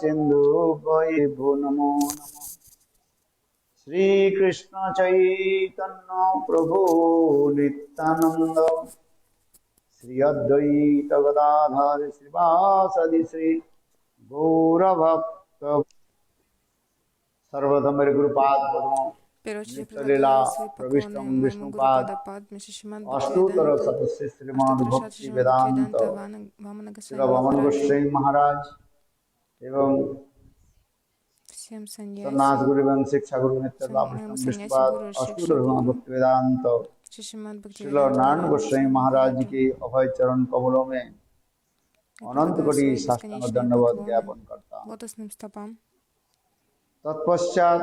सिंधु भो नमो नमः। श्री कृष्ण चैतन्य प्रभु नित्यानंद श्री अद्वैत गदाधर श्रीवासदि श्री गौरभक्त सर्वधम गुरुपाद पद्म В первую очередь नित्यलीला предлагаю свои प्रविष्टम поклоны моему гуру विष्णुपाद Падападме Шишимад अष्टोत्तर Бхактивиданта, सदस्य श्रीमान Аштатришат भक्ति Шишимад वेदांत Бхактивиданта, Вамана श्री Госвами वामन Махараджа, गोस्वामी महाराज एवं всем सन्नाथ саньяси, गुरु एवं शिक्षा गुरु नित्यला моему प्रविष्टम саньяси विष्णुपाद гуру Шикша अष्टोत्तर гуру, भक्ति वेदांत Шишимад श्रील Бхактивиданта नारायण Вамана गोस्वामी Госвами महाराज जी Махараджа. के अभय चरण कमलों में Я अनंत предлагаю कोटि свои साष्टांग бесконечные दंडवत поклоны ज्ञापन करता हूँ। лотосным стопам. तत्पश्चात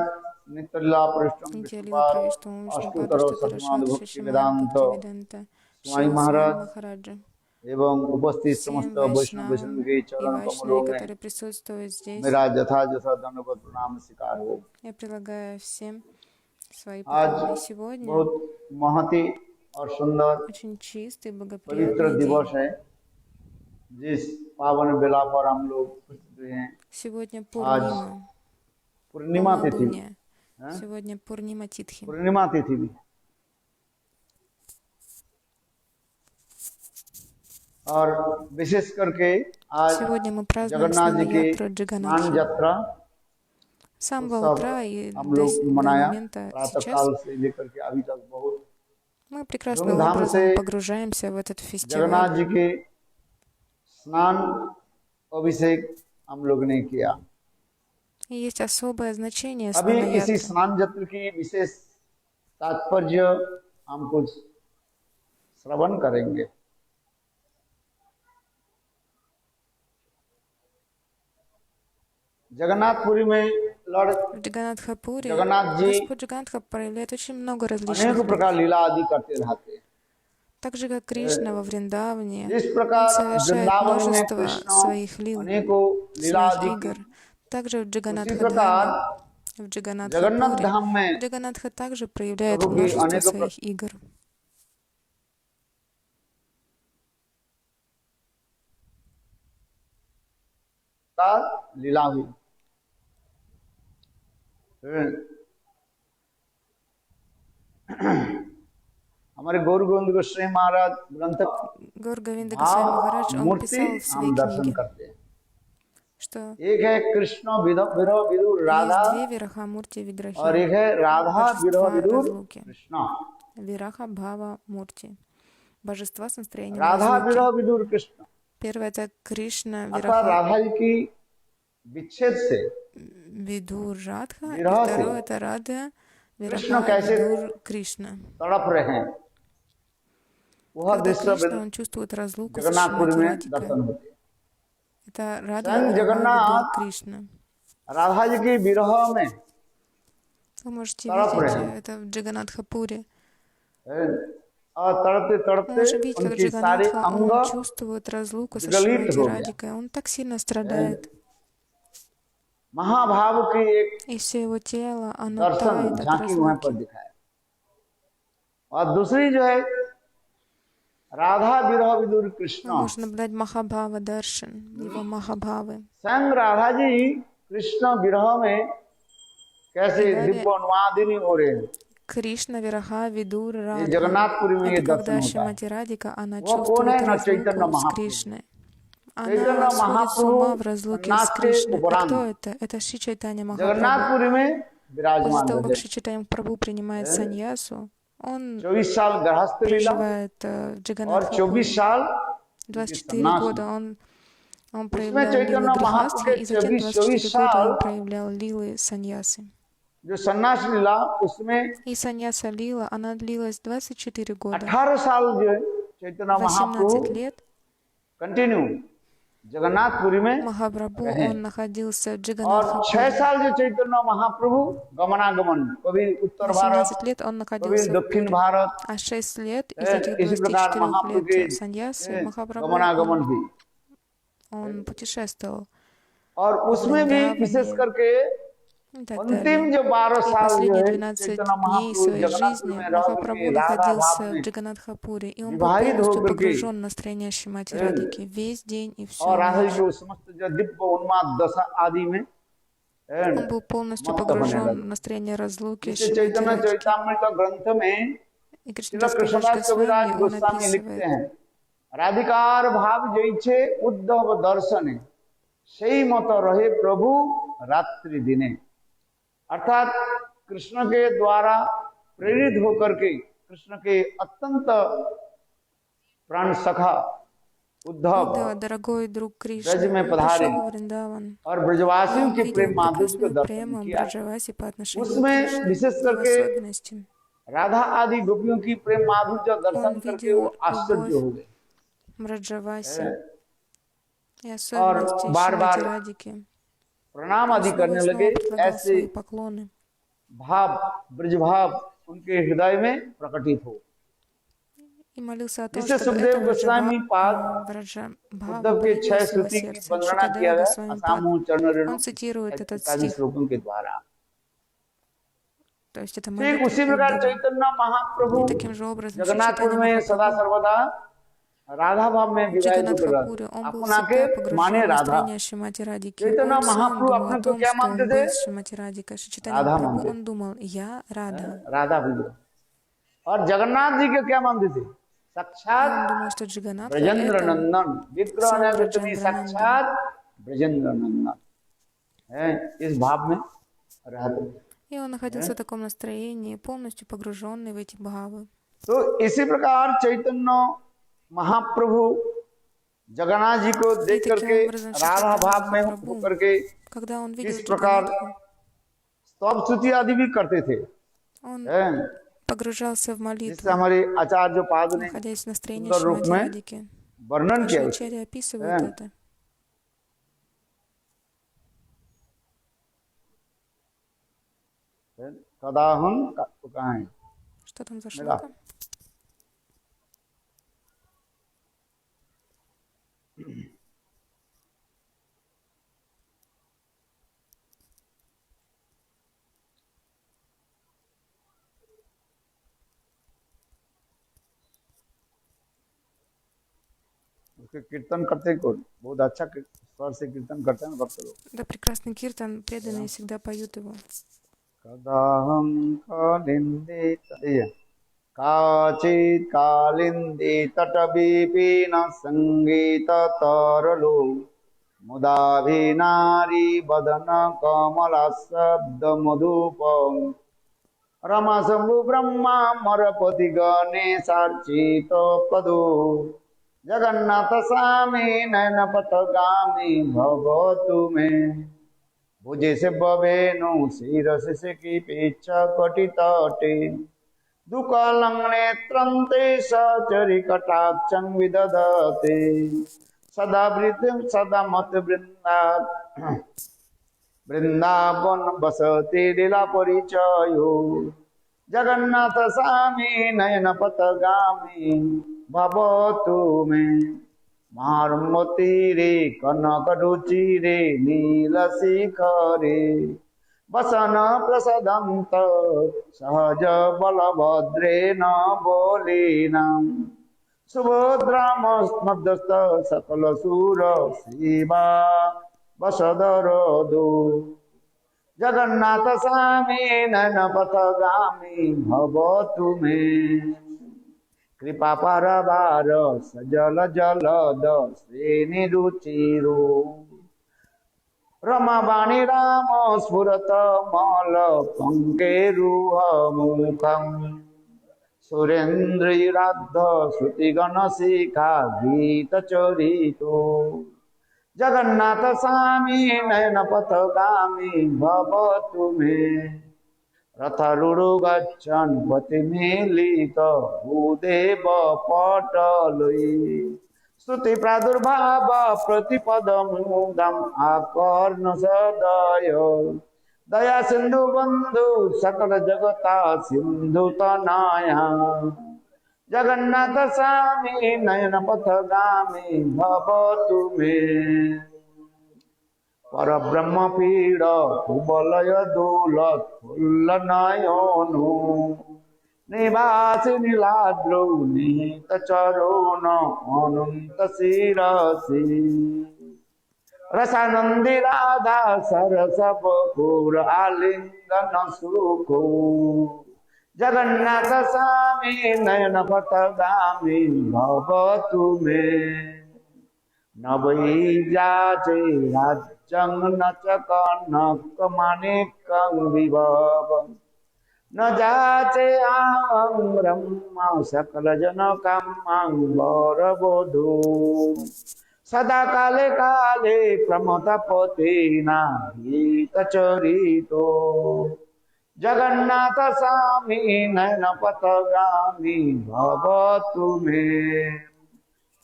नित्यलीला प्रविष्टम Нитья-лила विष्णुपाद Правиштам Вишнупада अष्टोत्तर सतनाथ Штатарашат भक्ति Шишимад वेदांत Бхактивиданта स्वामी Шила Свами महाराज Махараджа. एवं उपस्थित Всем समस्त वैष्णव वैष्णव вайшнавам के и चरण вайшнаве, कमलों में которые присутствуют здесь, मेरा यथायथ दंडवत प्रणाम स्वीकार हो। я предлагаю всем свои आज поклоны. Сегодня बहुत महती और सुंदर очень चистый, पवित्र благоприятный दिवस день. है जिस पावन बेला पर हम लोग उपस्थित हुए हैं। Сегодня आज Пурнима, पूर्णिमा तिथि полнолуние. है, Сегодня Пурнима Титхи. पूर्णिमा तिथि भी और विशेष करके आज Сегодня мы празднуем जगन्नाथ जी की Снава-ятру स्नान Джаганатхи. यात्रा С самого उत्सव утра и हम लोग до मनाया। момента प्रातः сейчас काल से लेकर के अभी तक बहुत мы прекрасным धूमधाम से образом погружаемся в этот фестиваль. जगन्नाथ जी के स्नान अभिषेक हम लोग ने किया। И есть особое значение अभी इसी Снава-ятры. स्नान यत्र की विशेष तात्पर्य हम कुछ श्रवण करेंगे। जगन्नाथपुरी में लॉर्ड В Джаганатхапуре जगन्नाथ जी Господь Джаганатха проявляет очень много अनेक различных प्रकार лик. लीला आदि करते रहते हैं। Так же, как Кришна во Вриндаване, जिस он प्रकार совершает वृंदावन में множество कृष्ण своих лил, अनेकों लीला своих आदि игр. की, Также в उसी Джаганатхадхаме, प्रकार в जगन्नाथ Джаганатхапуре, धाम में Джаганатха также проявляет प्रभु की множество अनेक своих игр. प्रकार लीला हुई। हमारे गौर गोविंद गोस्वामी महाराज ग्रंथ Гаур Говинда Госвами Махарадж, он मूर्ति писал в своей हम दर्शन книге, करते हैं। что एक है कृष्ण विरह विदुर राधा есть две Вирахамурти और Видрахи, एक है राधा विरह божества विदुर разлуки. कृष्ण। Вираха Бхава Мурти, божества с настроением राधा विरह разлуки. विदुर कृष्ण Первое это Кришна अर्थात Вираха राधा जी की विच्छेद से Видур Радха, и विरह से второе это Рада कृष्ण Вираха कैसे Видур Кришна. तड़प रहे हैं वह Когда दृश्य Кришна, он чувствует разлуку с जगन्नाथपुरी Шримати में Радикой. दर्शन होते हैं। Это Рада स्वयं Вираха जगन्नाथ Видур Кришна. राधा जी की विरह में Вы можете तड़प रहे видеть हैं это в Джаганатхапуре. और तड़पते Мы तड़पते можем видеть, как उनकी सारे Джаганатха, अंग он чувствует разлуку со विगलित Шримати हो गया। Радикой. Он так сильно страдает. महाभाव की एक И все его тело, оно दर्शन тает от झांकी वहां पर разлуки. दिखाया। और दूसरी जो है राधा विरह विदुर Мы कृष्ण, можем наблюдать Махабхава Даршан, его Махабхавы. स्वयं राधा जी कृष्ण विरह में कैसे И далее दिव्य अनुवादिनी हो रहे हैं। Кришна Вираха Видур ये Радха. जगन्नाथपुरी में ये Это दर्शन когда होता है। Шримати Радика, она वो कौन है? чувствует न चैतन्य разлуку с महाप्रभु। Кришной. चैतन्य Она сходит с ума в महाप्रभु разлуке सन्यास с के Кришной. А उपरांत кто это? Это Шри Чайтанья Махапрабху. जगन्नाथपुरी में После विराजमान того, как रहे। Шри Чайтанья Махапрабху принимает саньясу, он 24 साल गृहस्थ लीला проживает в और 24 Джаганатхапуре. साल 24 सन्यास года में। он उसमें проявлял चैतन्य лилы महाप्रभु грехастхи, के и затем 24 24 года साल он проявлял лилы саньясы. जो सन्यास लीला उसमें И саньяса лила, она длилась 24 года. 18 साल जो है चैतन्य 18 महाप्रभु лет कंटिन्यू जगन्नाथपुरी में Махапрабху, रहे он находился в और 6 Джаганатхапуре. साल जो चैतन्य महाप्रभु गमनागमन, कभी उत्तर भारत 18 лет он कभी находился в दक्षिण Пуре. भारत, А 6 лет из этих इसी प्रकार 24 महाप्रभु के лет саньясы Махапрабху, गमनागमन भी। он путешествовал और в उसमें भी विशेष Вриндаване. करके и так अंतिम далее. जो 12 И साल जो последние है 12 चैतन्य дней महाप्रभु своей जगन्नाथपुर жизни में रह करके Махапрабху राधा भाव находился в में Джаганатхапуре, и он был विवाहित полностью होकर के погружен в настроение Шримати Радхики весь день и всю और राधा जी ночь. को समस्त जो दिव्य उन्माद दशा आदि में Он был полностью मत्त होने погружен लगे। в настроение разлуки с जिसे Шримати चैतन्य Радхики. चैतामृत ग्रंथ में И तिलक Кришнадас Кавираж कृष्णदास Госвами, कविराज он गोस्वामी लिखते описывает, हैं, राधिकार भाव जैसे उद्धव दर्शने सही मत रहे प्रभु रात्रि दिने। अर्थात कृष्ण के द्वारा प्रेरित होकर के कृष्ण के अत्यंत प्राण सखा उद्धव Удава, дорогой друг ब्रज Кришны, में он पधारे пришел в Вриндаван, और и ब्रजवासियों он के видел प्रेम माधुर्य को прекрасную दर्शन прему किया Браджаваси по отношению к उसमें Кришне, विशेष и в करके особенности राधा आदि गोपियों की प्रेम माधुर्य он दर्शन करके वो видел आश्चर्य любовь हो गए Браджаваси и और особенности बार Шримати बार Радхики. प्रणाम Он आदि снова करने и लगे। снова предлагал ऐसे свои поклоны. भाव ब्रज भाव उनके हृदय में प्रकटित हो, И молился о том, जिससे чтобы эта सुखदेव गोस्वामी पाद Враджабхава उद्धव के появилась छह в его श्रुति की сердце. वंदना किया Шукадева गया Госвами Пад, असामू चरण रेणु он цитирует этот 41 стих, श्लोकों के द्वारा। то есть это ठीक молитва उसी प्रकार Уддава. चैतन्य महाप्रभु И таким же образом Шри जगन्नाथपुर Чайтанья में सदा Махапрабху सर्वदा राधा भाव में в विवाहित होकर रहते, Джаганатхапуре он был अपना के всегда माने погружен в राधा। настроение Шримати Радхики. चैतन्य Он сам महाप्रभु думал о अपने को том, क्या что मानते он थे? был с Шримати Радхикой. Шри Чайтанья राधा Махапрабху, मानते он думал, я Рада. राधा विग्रह। और जगन्नाथ जी को क्या मानते थे? И साक्षात он думал, что Джаганатха — ब्रजेंद्र это नंदन विग्रह сам ने तुम्हें Браджендранандан. साक्षात ब्रजेंद्र नंदन है, इस भाव में रहते थे। И он находился в таком настроении, полностью погруженный в эти бхавы. तो इसी प्रकार चैतन्य महाप्रभु जगन्नाथ जी को И देख таким करके образом Шри राधा Чайтанья भाव में Махапрабху, होकर के когда он видел किस प्रकार Джаганатху, स्तव स्तुति आदि भी करते थे, он हैं? погружался в जिससे молитву, हमारे आचार्य पाद ने находясь в настроении सुंदर रूप Шримати में Радхики. वर्णन Наши किया उसे, ачарьи описывают हैं? это. कदा हम कहाँ है Что там за मेरा шлока? उसके कीर्तन करते हैं कौन? बहुत अच्छा स्वर से कीर्तन करते हैं भक्त लोग। Да, прекрасный киртан, преданные всегда поют его. कदाहं कालिन्दे काचित् कालिन्दे तटविपिन सङ्गीत तरलो मुदाभिनारी वदन कमलशब्द मधुपम रमाशंभु ब्रह्मा मरपति गणेशार्चित पदो जगन्नाथ स्वामी नयन पथगामी भवतु मे भुजे से बवेनु शिरस से की पीछा कटि तटे दुःखलङ्नेत्रन्ते सचरि कटाक्षं विदधते सदा वृद्धिं सदा मत वृंदावन बसति लीला परिचयो जगन्नाथ स्वामी नयन पथगामी भवतु मे मारुमतीरे कनक रुचिरे नील शिखरे वसन प्रसदंत सहज बलभद्रेण बोलिनां सुभद्रामस्मदस्त सकल सूर शिवा वसदरदो जगन्नाथ स्वामी नयन पथगामी भवतु मे कृपा परवार सजल जलद श्रेणी रुचिरो रमावाणी राम स्फुरत मल पंकेरुह मुखम सुरेन्द्रिराद्ध श्रुतिगण शिखा गीत चरितो जगन्नाथ स्वामी नयन पथगामी भवतु मे रथारूढ़ गच्छन् पतिमीलित भूदेव पटलै स्तुति प्रादुर्भाव प्रतिपदमुदम् आकर्ण सदय दया सिंधु बंधु सकल जगता सिंधु तनया जगन्नाथ स्वामी नयन पथगामी भवतु मे पर ब्रह्म पीड़ कुबलय दोलत फुल्ल नयनु निवास नीलाद्रौ निहित चरण अनंत शिरसि रसानंदी राधा सरस बपुर आलिंगन सुखो जगन्नाथ स्वामी नयन पथगामी भवतु मे न वै जाचे राज्यं न च कनक माणिक्यं विभव न जाचे आहं ब्रह्म सकल जन कामं वरवधू सदा काले काले प्रमथपतेना गीतचरितो जगन्नाथ स्वामी नयन पथगामी भवतु मे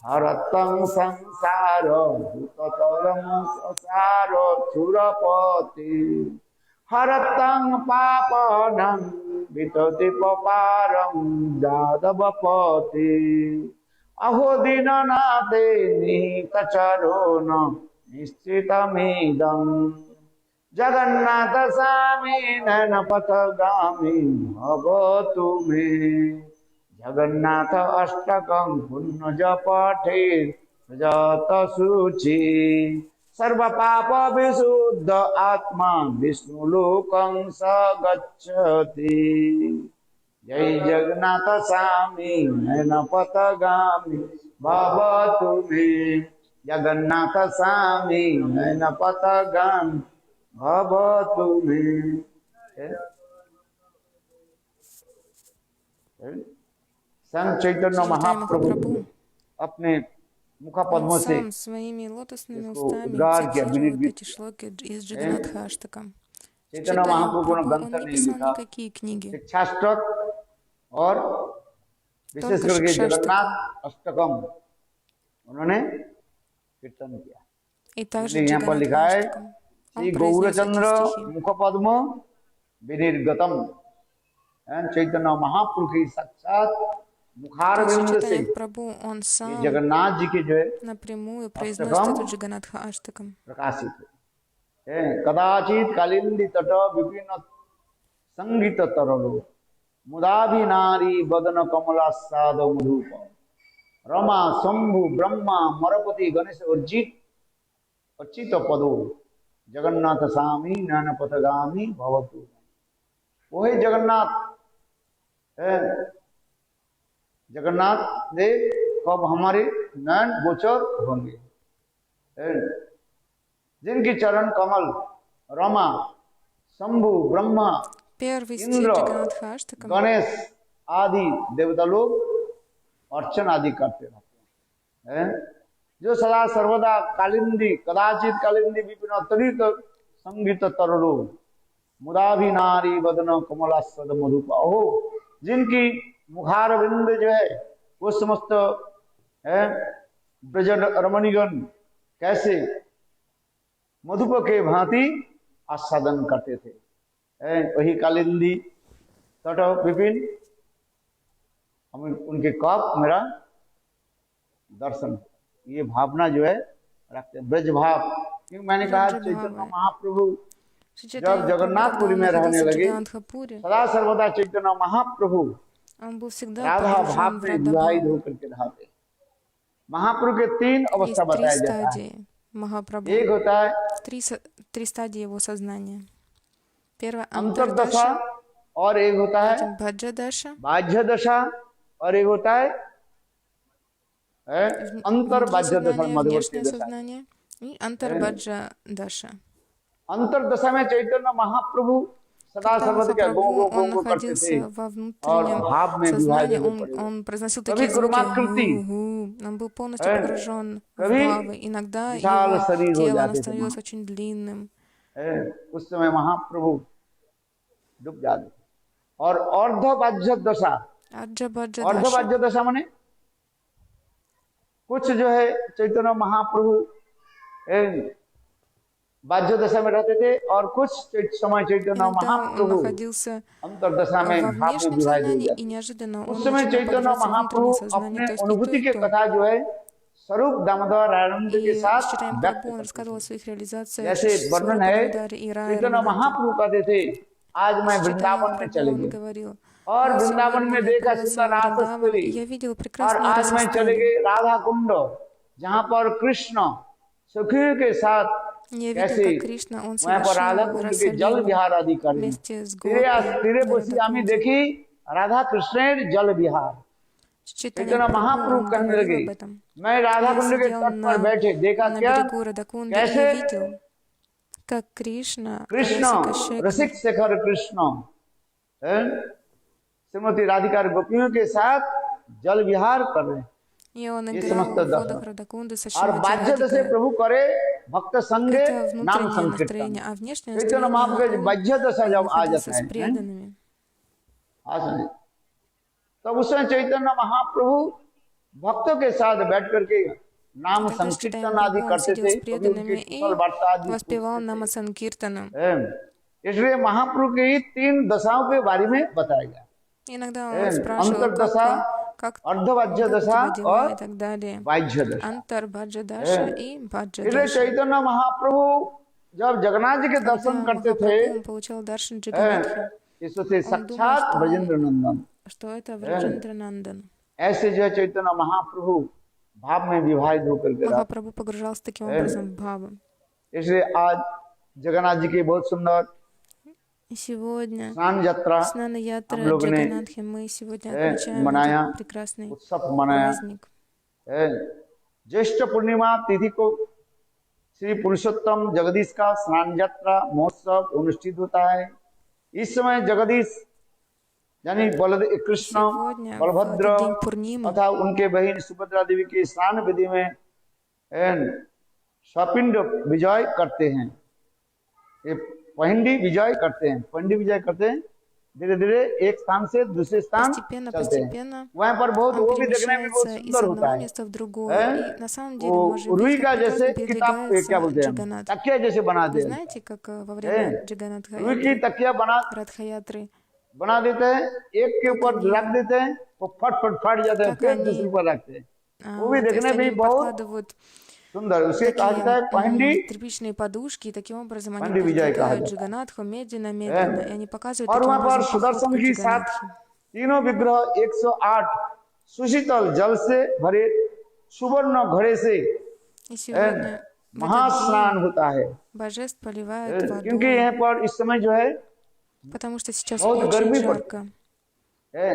हरतं संसार भूततरं संसार सुरपति हरतं पापनं वितति पपारं जादवपति अहो दीननाथे निहितचरण निश्चितमिदं जगन्नाथ स्वामी नयन पथगामी भवतु मे जगन्नाथ अष्टकं पुण्य पठे जत शुचि सर्व पाप विशुद्ध आत्मा विष्णु लोकं स गच्छति जय जगन्नाथ स्वामी नयन पथगामी भवतु मे जगन्नाथ स्वामी नयन पथगामी भवतु मे संत चैतन्य महाप्रभु अपने मुख पद्मों से сам своими лотосными इसको устами उद्गार किया, цитировал вот विनिर्मित эти шлоки из Джаганатхаштака. चैतन्य Чайтанья महाप्रभु ने Прабху, ग्रंथ он नहीं не писал लिखा, никакие книги, शिक्षाष्टक और विशेष только करके Шикшаштака. जगन्नाथ अष्टकम उन्होंने कीर्तन किया। И также इसलिए यहाँ पर लिखा है Джаганатхаштакам. श्री Он произнес эти गौरचंद्र стихи. मुख पद्म विनिर्गतम चैतन्य महाप्रभु की साक्षात मुखारविंद से Чайтанья Прабху, он ये сам जगन्नाथ जी के जो है напрямую произносит अष्टकम эту Джаганатха Аштакам. प्रकाशित है। कदाचित कालिंदी तट विपिन संगीत तरलो मुदाभि नारी बदन कमलास्वाद मधुप रमा शंभु ब्रह्मा मरपति गणेश अर्चित पदो जगन्नाथ स्वामी नयन पथगामी भवतु। वही जगन्नाथ है, जगन्नाथ देव कब हमारे नयन गोचर होंगे, जिनकी चरण कमल रमा शंभु ब्रह्मा Первый стих इंद्र Джаганатха Аштакам. गणेश आदि देवता लोग अर्चन आदि करते रहते हैं, जो सदा सर्वदा कालिंदी कदाचित कालिंदी विपिन तरित संगीत तरलो मुदाभि नारी बदन कमलास्वद मधुपा हो, जिनकी मुखार बिंद जो है वो समस्त है ब्रज रमणीगण कैसे मधुप के भांति आस्वादन करते थे। वही कालिंदी तट विपिन हम उनके कप मेरा दर्शन, ये भावना जो है रखते हैं, ब्रज भाव। क्योंकि मैंने कहा चैतन्य महाप्रभु जब जगन्नाथपुरी में रहने लगे सदा सर्वदा चैतन्य महाप्रभु Он был всегда राधा погружен भाव в में विवाहित Радhabhavу. होकर के रहते। महाप्रभु के तीन Есть अवस्था три बताया जाता है। стадии Махапрабху, एक होता है три стадии его сознания. Первая अंतरदशा антардаша, और एक होता है потом баджадаша, बाह्य दशा और एक होता है अंतर बाह्य दशा сознание, मध्यवर्ती внешнее दशा। сознание и антарбаджадаша. अंतरदशा में चैतन्य महाप्रभु सदा सर्वदा क्या गो गो Махапрабху, गो он गो करते थे находился во और внутреннем भाव में сознании, विभाजित पड़े। он произносил कभी такие звуки, कुर्माकृति, он был полностью погружен в कभी бхавы. Иногда विशाल его शरीर हो тело जाते थे становилось очень длинным. उस समय महाप्रभु डूब जाते। और अर्ध बाह्य दशा, अर्ध Аджа-баджа-даша. बाह्य दशा माने कुछ जो है चैतन्य महाप्रभु बाह्य दशा में रहते थे और कुछ समय चैतन्य Иногда он महाप्रभु находился अंतरदशा में во भाव में внешнем विभाजित हो сознании, जाते। и неожиданно он उस समय начинал चैतन्य погружаться в महाप्रभु внутреннее сознание. अपने То есть и अनुभूति то, के и то. कथा जो है स्वरूप दामोदर रायनंद के И साथ читаем, व्यक्त Прабху, он करते рассказывал о थे। своих реализациях जैसे с वर्णन Сварупа है, Дамодари и Рая चैतन्य Рамананди. महाप्रभु कहते थे आज मैं Читаем वृंदावन में Прабху, चले он गए говорил: और «Я वृंदावन сегодня में देखा отправился सुंदर в Вриндаван, रासस्थली и я видел और прекрасные आज मैं चले расостали. गए राधा कुंड जहाँ पर कृष्ण सखी के साथ Я видел, कैसे как Кришна, он वहाँ पर राधा совершил कुंड के जल расалилу विहार आदि करें вместе с तीरे Гопи तीरे на बसी आमी Радакунде. देखी राधा कृष्णेर जल विहार Читаем चैतन्य Прабху, महाप्रभु он कहने говорил लगे об этом. मैं राधा Я कुंड के сидел तट पर बैठे देखा на क्या берегу Радакунды, и कैसे я видел, как Кришна, कृष्ण Расика Шекхи, रसिक शेखर कृष्ण श्रीमती राधिका गोपियों के साथ जल विहार कर रहे हैं и он ये играл समस्त в दर्शन водах Радакунды со और Шримати बाह्य से Радикой. प्रभु करे भक्त संगे Это नाम внутреннее संकीर्तन настроение, а внешнее चैतन्य महाप्रभु के настроение बाह्य दशा जब आ находился जाता с है преданными. तब उसमें चैतन्य महाप्रभु भक्तों के साथ बैठ करके नाम Тогда читаем संकीर्तन आदि Прабху, он करते сидел थे с कभी उनकी преданными и कुशल वार्ता आदि воспевал पूछते Нама Санкиртана. थे। इसलिए महाप्रभु की 3 दशाओं के बारे में बताया गया Иногда он спрашивал, अंतर्दशा как अर्धवाज्य у दशा тебя дела и और так далее. वाह्य दशा Антар Баджа Даша и Баджа इसलिए Даша. चैतन्य महाप्रभु जब जगन्नाथ जी के Когда दर्शन करते थे Махапрабху, он получал даршан Джаганатхи, इससे Он думал, साक्षात что- ब्रजेंद्र नंदन что это Враджендранандан. ऐसे जो है चैतन्य महाप्रभु भाव में विभाजित होकर के रहते। Махапрабху погружался таким образом в бхаву. इसलिए आज जगन्नाथ जी की बहुत सुंदर И сегодня स्नान यात्रा Снана Ятра हम लोगों ने Джаганатхи мы сегодня отмечаем मनाया, этот прекрасный उत्सव मनाया праздник. ज्येष्ठ पूर्णिमा तिथि को श्री पुरुषोत्तम जगदीश का स्नान यात्रा महोत्सव अनुष्ठित होता है। इस समय जगदीश यानी बलदेव कृष्ण Сегодня, в बलभद्र этот день Пурнимы, तथा उनके बहन सुभद्रा देवी की स्नान विधि में सपिंड विजय करते हैं। ये पहंडी विजय करते हैं। पहंडी विजय करते हैं, धीरे धीरे एक स्थान से दूसरे स्थान चलते हैं। постепенно वहाँ पर बहुत он वो भी देखने में बहुत перемещается из सुंदर होता одного है। места в другое. И на самом деле, वो может रुई быть, का как जैसे прекрасно किताब क्या बोलते передвигается हैं, Джаганат. तकिया जैसे बना Вы दिया знаете, как во время Джаганатха रुई की तकिया Радхаятры, बना देते हैं, एक के ऊपर रख देते हैं, वो फट फट फट जाते हैं, как फिर они, दूसरे ऊपर रखते हैं। वो भी то есть देखने में они बहुत подкладывают सुंदर। उसे कहा जाता है पहंडी тряпичные подушки, и таким образом они पहंडी विजय कहा передвигают जाता है। Джаганатху медленно-медленно, и они показывают और таким वहाँ पर образом सुदर्शन походку की साथ Джаганатхи. तीनों विग्रह 108 सुशीतल जल से भरे सुवर्ण घड़े से И сегодня в этот महास्नान день होता है। божеств поливают क्योंकि водой, यहाँ पर इस समय जो है потому что сейчас बहुत очень गर्मी жарко.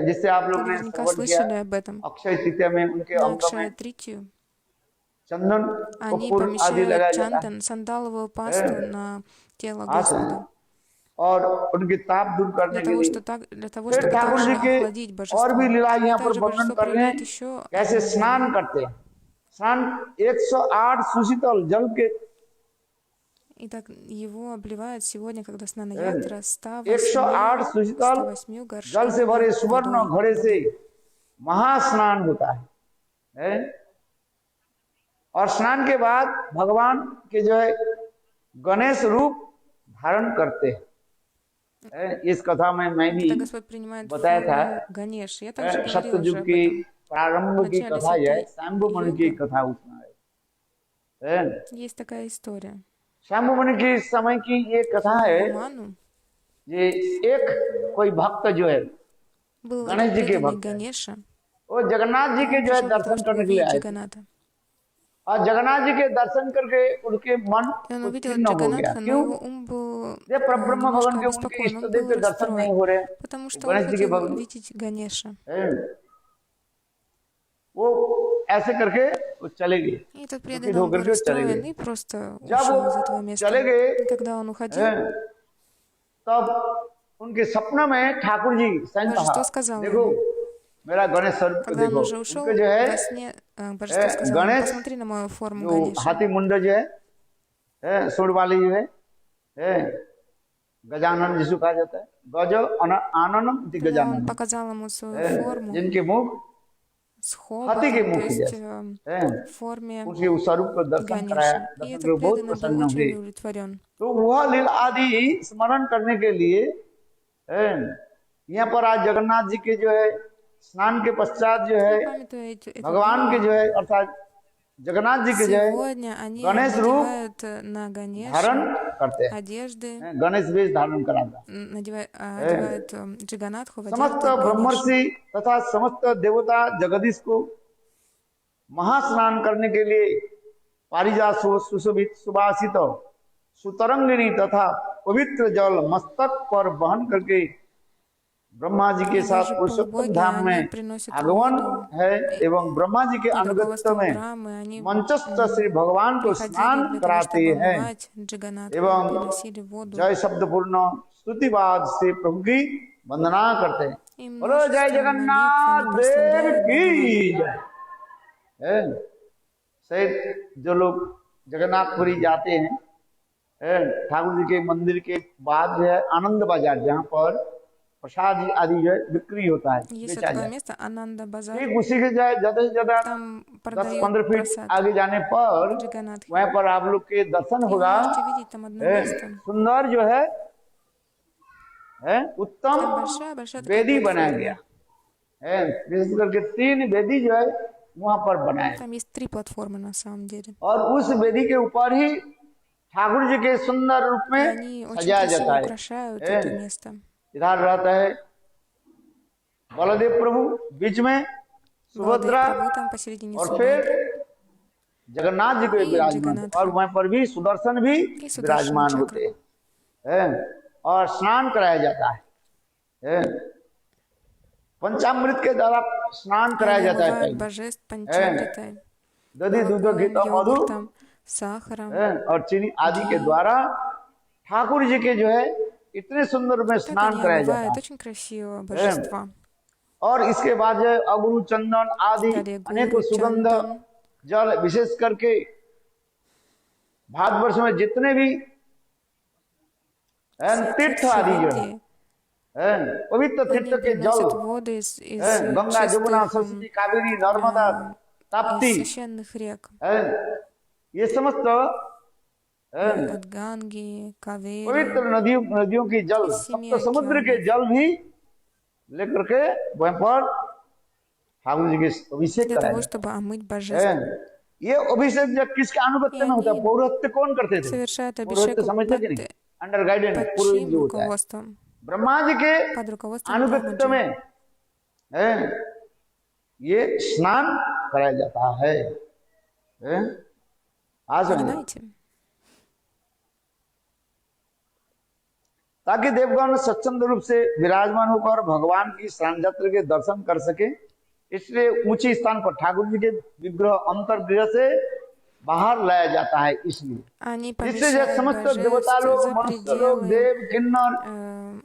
जिससे आप Вы लोग ने наверняка श्रवण किया слышали об этом. अक्षय तृतीया में उनके На अंक में Акшая Тритию चंदन они कपूर आदि लगाया помещают जाता है чантан, сандаловую пасту на тело आसन Господа, और उनके ताप दूर करने के लिए। для того, फिर чтобы ठाकुर также जी के охладить божество. और भी लीला И यहाँ पर также वर्णन божество कर रहे проявляет हैं, еще कैसे स्नान करते हैं। स्नान 108 सुशीतल जल के Итак, его обливают сегодня, когда Снана Ятра 108 सुशीतल 108 जल से भरे горшками सुवर्ण водой. घड़े से महास्नान होता है। और स्नान के बाद भगवान के जो है गणेश रूप धारण करते हैं। इस कथा में मैं भी Когда Господь принимает बताया था, форму Ганеши, я также говорила सत्ययुग уже об की этом. प्रारंभ की начале कथा है, सत्य शंभु मुनि की युग कथा उसमें है। Есть такая история. शंभु मुनि की समय की ये कथा है। Ману ये एक कोई भक्त जो है был गणेश जी के преданный भक्त है, Ганеша, वो जगन्नाथ जी के जो है пришел для того, दर्शन чтобы करने के लिए увидеть आए थे। Джаганата. और जगन्नाथ जी के दर्शन करके उनके मन И он увидел उत्तीर्ण हो गया। Джаганатха, но क्यों? его ум был ये परब्रह्म немножко भगवान के उनके обеспокоен, इष्ट он देव был के दर्शन नहीं расстроен, हो रहे, потому что он गणेश जी के хотел भक्त увидеть Ганеша. वो ऐसे करके वो चले गए। И этот दुखित преданный он был होकर के चले расстроен गए। и просто जब ушел из वो этого места. चले गए И когда он уходил, तब उनके सपना में ठाकुर जी स्वयं Божество कहा, сказало देखो ему, मेरा गणेश स्वरूप को когда он देखो। уже ушел, उनके जो है во сне Божество сказало ему, गणेश посмотри на мою форму जो Ганеши. हाथी मुंड जो है सूंड वाली जो है गजानन जिसको कहा जाता है, गज आननम इति Когда он गजानन, показал ему свою форму जिनके मुख с हाथी के хоботом, то मुख есть जैसे в форме उसके उस स्वरूप को दर्शन कराया, Ганеши. И दर्शन этот को बहुत преданный был प्रसन्न очень हुए। удовлетворен. तो वह लीला आदि स्मरण करने के लिए यहाँ पर आज जगन्नाथ जी के जो है स्नान के पश्चात जो है Памятуя этот भगवान के день, जो है अर्थात जगन्नाथ जी के जय Сегодня они गणेश रूप надевают на धारण Ганешу करते हैं, одежды, गणेश वेश धारण कराता одевают Джаганатху в समस्त одежды Ганеши. ब्रह्मर्षि तथा समस्त देवता जगदीश को महास्नान करने के लिए पारिजात सुशोभित सुभाषित सुतरंगिनी तथा पवित्र जल मस्तक पर वहन करके ब्रह्मा जी के И साथ даже पुरुषोत्तम полубоги, धाम они में приносят आगमन воду है एवं ब्रह्मा जी के под अनुगत्य руководством में Брамы. Они मंचस्थ श्री भगवान को приходили स्नान для того, कराते чтобы हैं омывать Джаганатху, एवं приносили воду. जय शब्द पूर्ण स्तुतिवाद से प्रभु की वंदना करते हैं। И बोलो जय множество молитв जगन्नाथ они देव прославляют की Бхагавана. जय। शायद जो लोग जगन्नाथपुरी जाते हैं ठाकुर जी के मंदिर के बाद जो है आनंद बाजार जहाँ पर प्रसाद आदि जो है बिक्री होता है, Есть बेचा такое जाए, место, Ананда Базар, ठीक उसी के जाए ज्यादा से ज्यादा там 10-15 продают फीट просад आगे जाने पर Джаганатхи. वहां पर आप लोग के दर्शन И вы होगा। можете видеть там одно место. सुंदर जो है उत्तम Там большая-большая такая वेदी बनाया платформа. गया है, विशेष करके 3 वेदी जो है वहां पर बनाए Там есть 3 платформы на самом деле. और उस वेदी के ऊपर ही ठाकुर जी के सुंदर रूप И में они очень सजाया जाता красиво है। украшают это место. इधर रहता है बलदेव प्रभु बीच में, Баладея सुभद्रा Прабhu там посередине और फिर Субхадра जगन्नाथ जी को и विराजमान Джаганатх. और वहां पर भी सुदर्शन भी И Сударшана विराजमान चक्र. होते हैं और स्नान कराया जाता है। पंचामृत के द्वारा स्नान कराया Они जाता है омывают पहले, божеств панчамритой, दधि दूध घी молоком, मधु йогуртом, сахаром. और चीनी आदि के द्वारा ठाकुर जी के जो है इतने सुंदर में Так स्नान они कराया जाता омывают है। очень красиво божества. और इसके बाद जो है अगुरु चंदन आदि Далее अनेक гуру, सुगंध चंदन, जल विशेष करके भारतवर्ष में जितने भी все तीर्थ आदि जो है святые. पवित्र Они तीर्थ के जल приносят воды из गंगा जमुना чистых, सरस्वती कावेरी नर्मदा ताप्ती из священных рек. ये समस्त От Ганги, Кавери, पवित्र नदियों की जल из 7 सप्त समुद्र के океанов. जल भी लेकर के वहां पर ठाकुर जी के अभिषेक Для कराया того, जाता чтобы омыть है। божество. ये अभिषेक जब किसके अनुगत्य में होता है? यानी पौरोहित्य कौन करते थे? Совершают पौरोहित्य абишеку समझते कि नहीं? अंडर गाइडेंस под पुरोहित чьим जो होता है руководством? ब्रह्मा जी के Под руководством अनुगत्य Брамаджи. में ये स्नान कराया जाता है। आज Понимаете? ताकि देवगण स्वच्छंद रूप से विराजमान होकर भगवान की स्नान यात्रा के दर्शन कर सके, इसलिए ऊंचे स्थान पर ठाकुर जी के विग्रह अंतर्गृह से बाहर लाया जाता है। इसलिए Они जिससे जो помещают समस्त देवता божеств लोग, за मनुष्य लोग, пределы देव किन्नर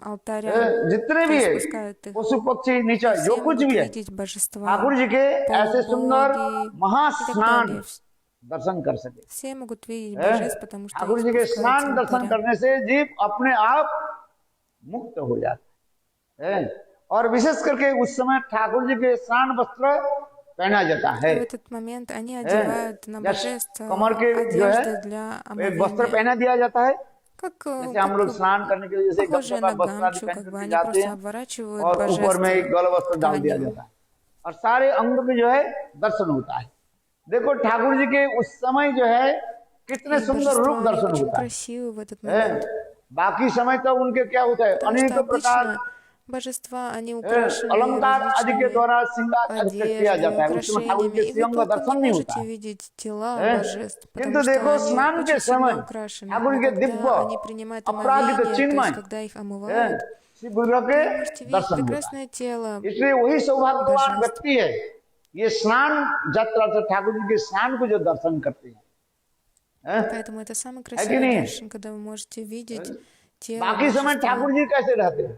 алтаря, जितने भी то है, есть спускают их. पशु पक्षी नीचा जो Все कुछ могут भी है, видеть божества, ठाकुर जी के ऐसे सुंदर полубоги и так महास्नान далее. दर्शन कर सके। Все могут видеть божеств, потому что ठाकुर их जी के спускают स्नान с दर्शन алтаря. करने से जीव अपने आप मुक्त हो जाता है। और विशेष करके उस समय ठाकुर जी के स्नान वस्त्र पहना जाता И है। в этот момент они одевают на बожеств कमर के जो है одежды для एक वस्त्र омовения. पहना दिया जाता है, Как, जैसे हम लोग स्नान करने के लिए जैसे похожие गमछा на वस्त्र आदि гамчу, पहन как бы करके они जाते просто हैं обворачивают और ऊपर में एक божество गल वस्त्र डाल दिया тканью. जाता है और सारे अंग के जो है दर्शन होता है। देखो ठाकुर जी के उस समय जो है कितने И सुंदर रूप божества, они दर्शन очень होता है। красивы в этот момент. बाकी समय तो उनके क्या होता है, Потому अनेक что प्रकार обычно божества, они украшены अलंकार आदि के различными द्वारा श्रृंगार आदि किया одеждой, जाता है। उस समय ठाकुर украшениями. के И вы श्रीअंग только दर्शन не नहीं होता можете है। видеть тела божеств, किंतु потому देखो что они स्नान के очень समय сильно украшены. ठाकुर Но के दिव्य когда они принимают अपराजित омовение, то चिन्मय есть когда их омывают, श्री विग्रह के вы можете видеть दर्शन होता है। прекрасное тело इसलिए वही सौभाग्यवान बожеств. व्यक्ति है ये स्नान यात्रा से ठाकुर जी के स्नान को जो दर्शन करते हैं। Поэтому это самый कि красивый नहीं? даршан, когда вы можете видеть тело बाकी समय божества. ठाकुर जी कैसे रहते हैं?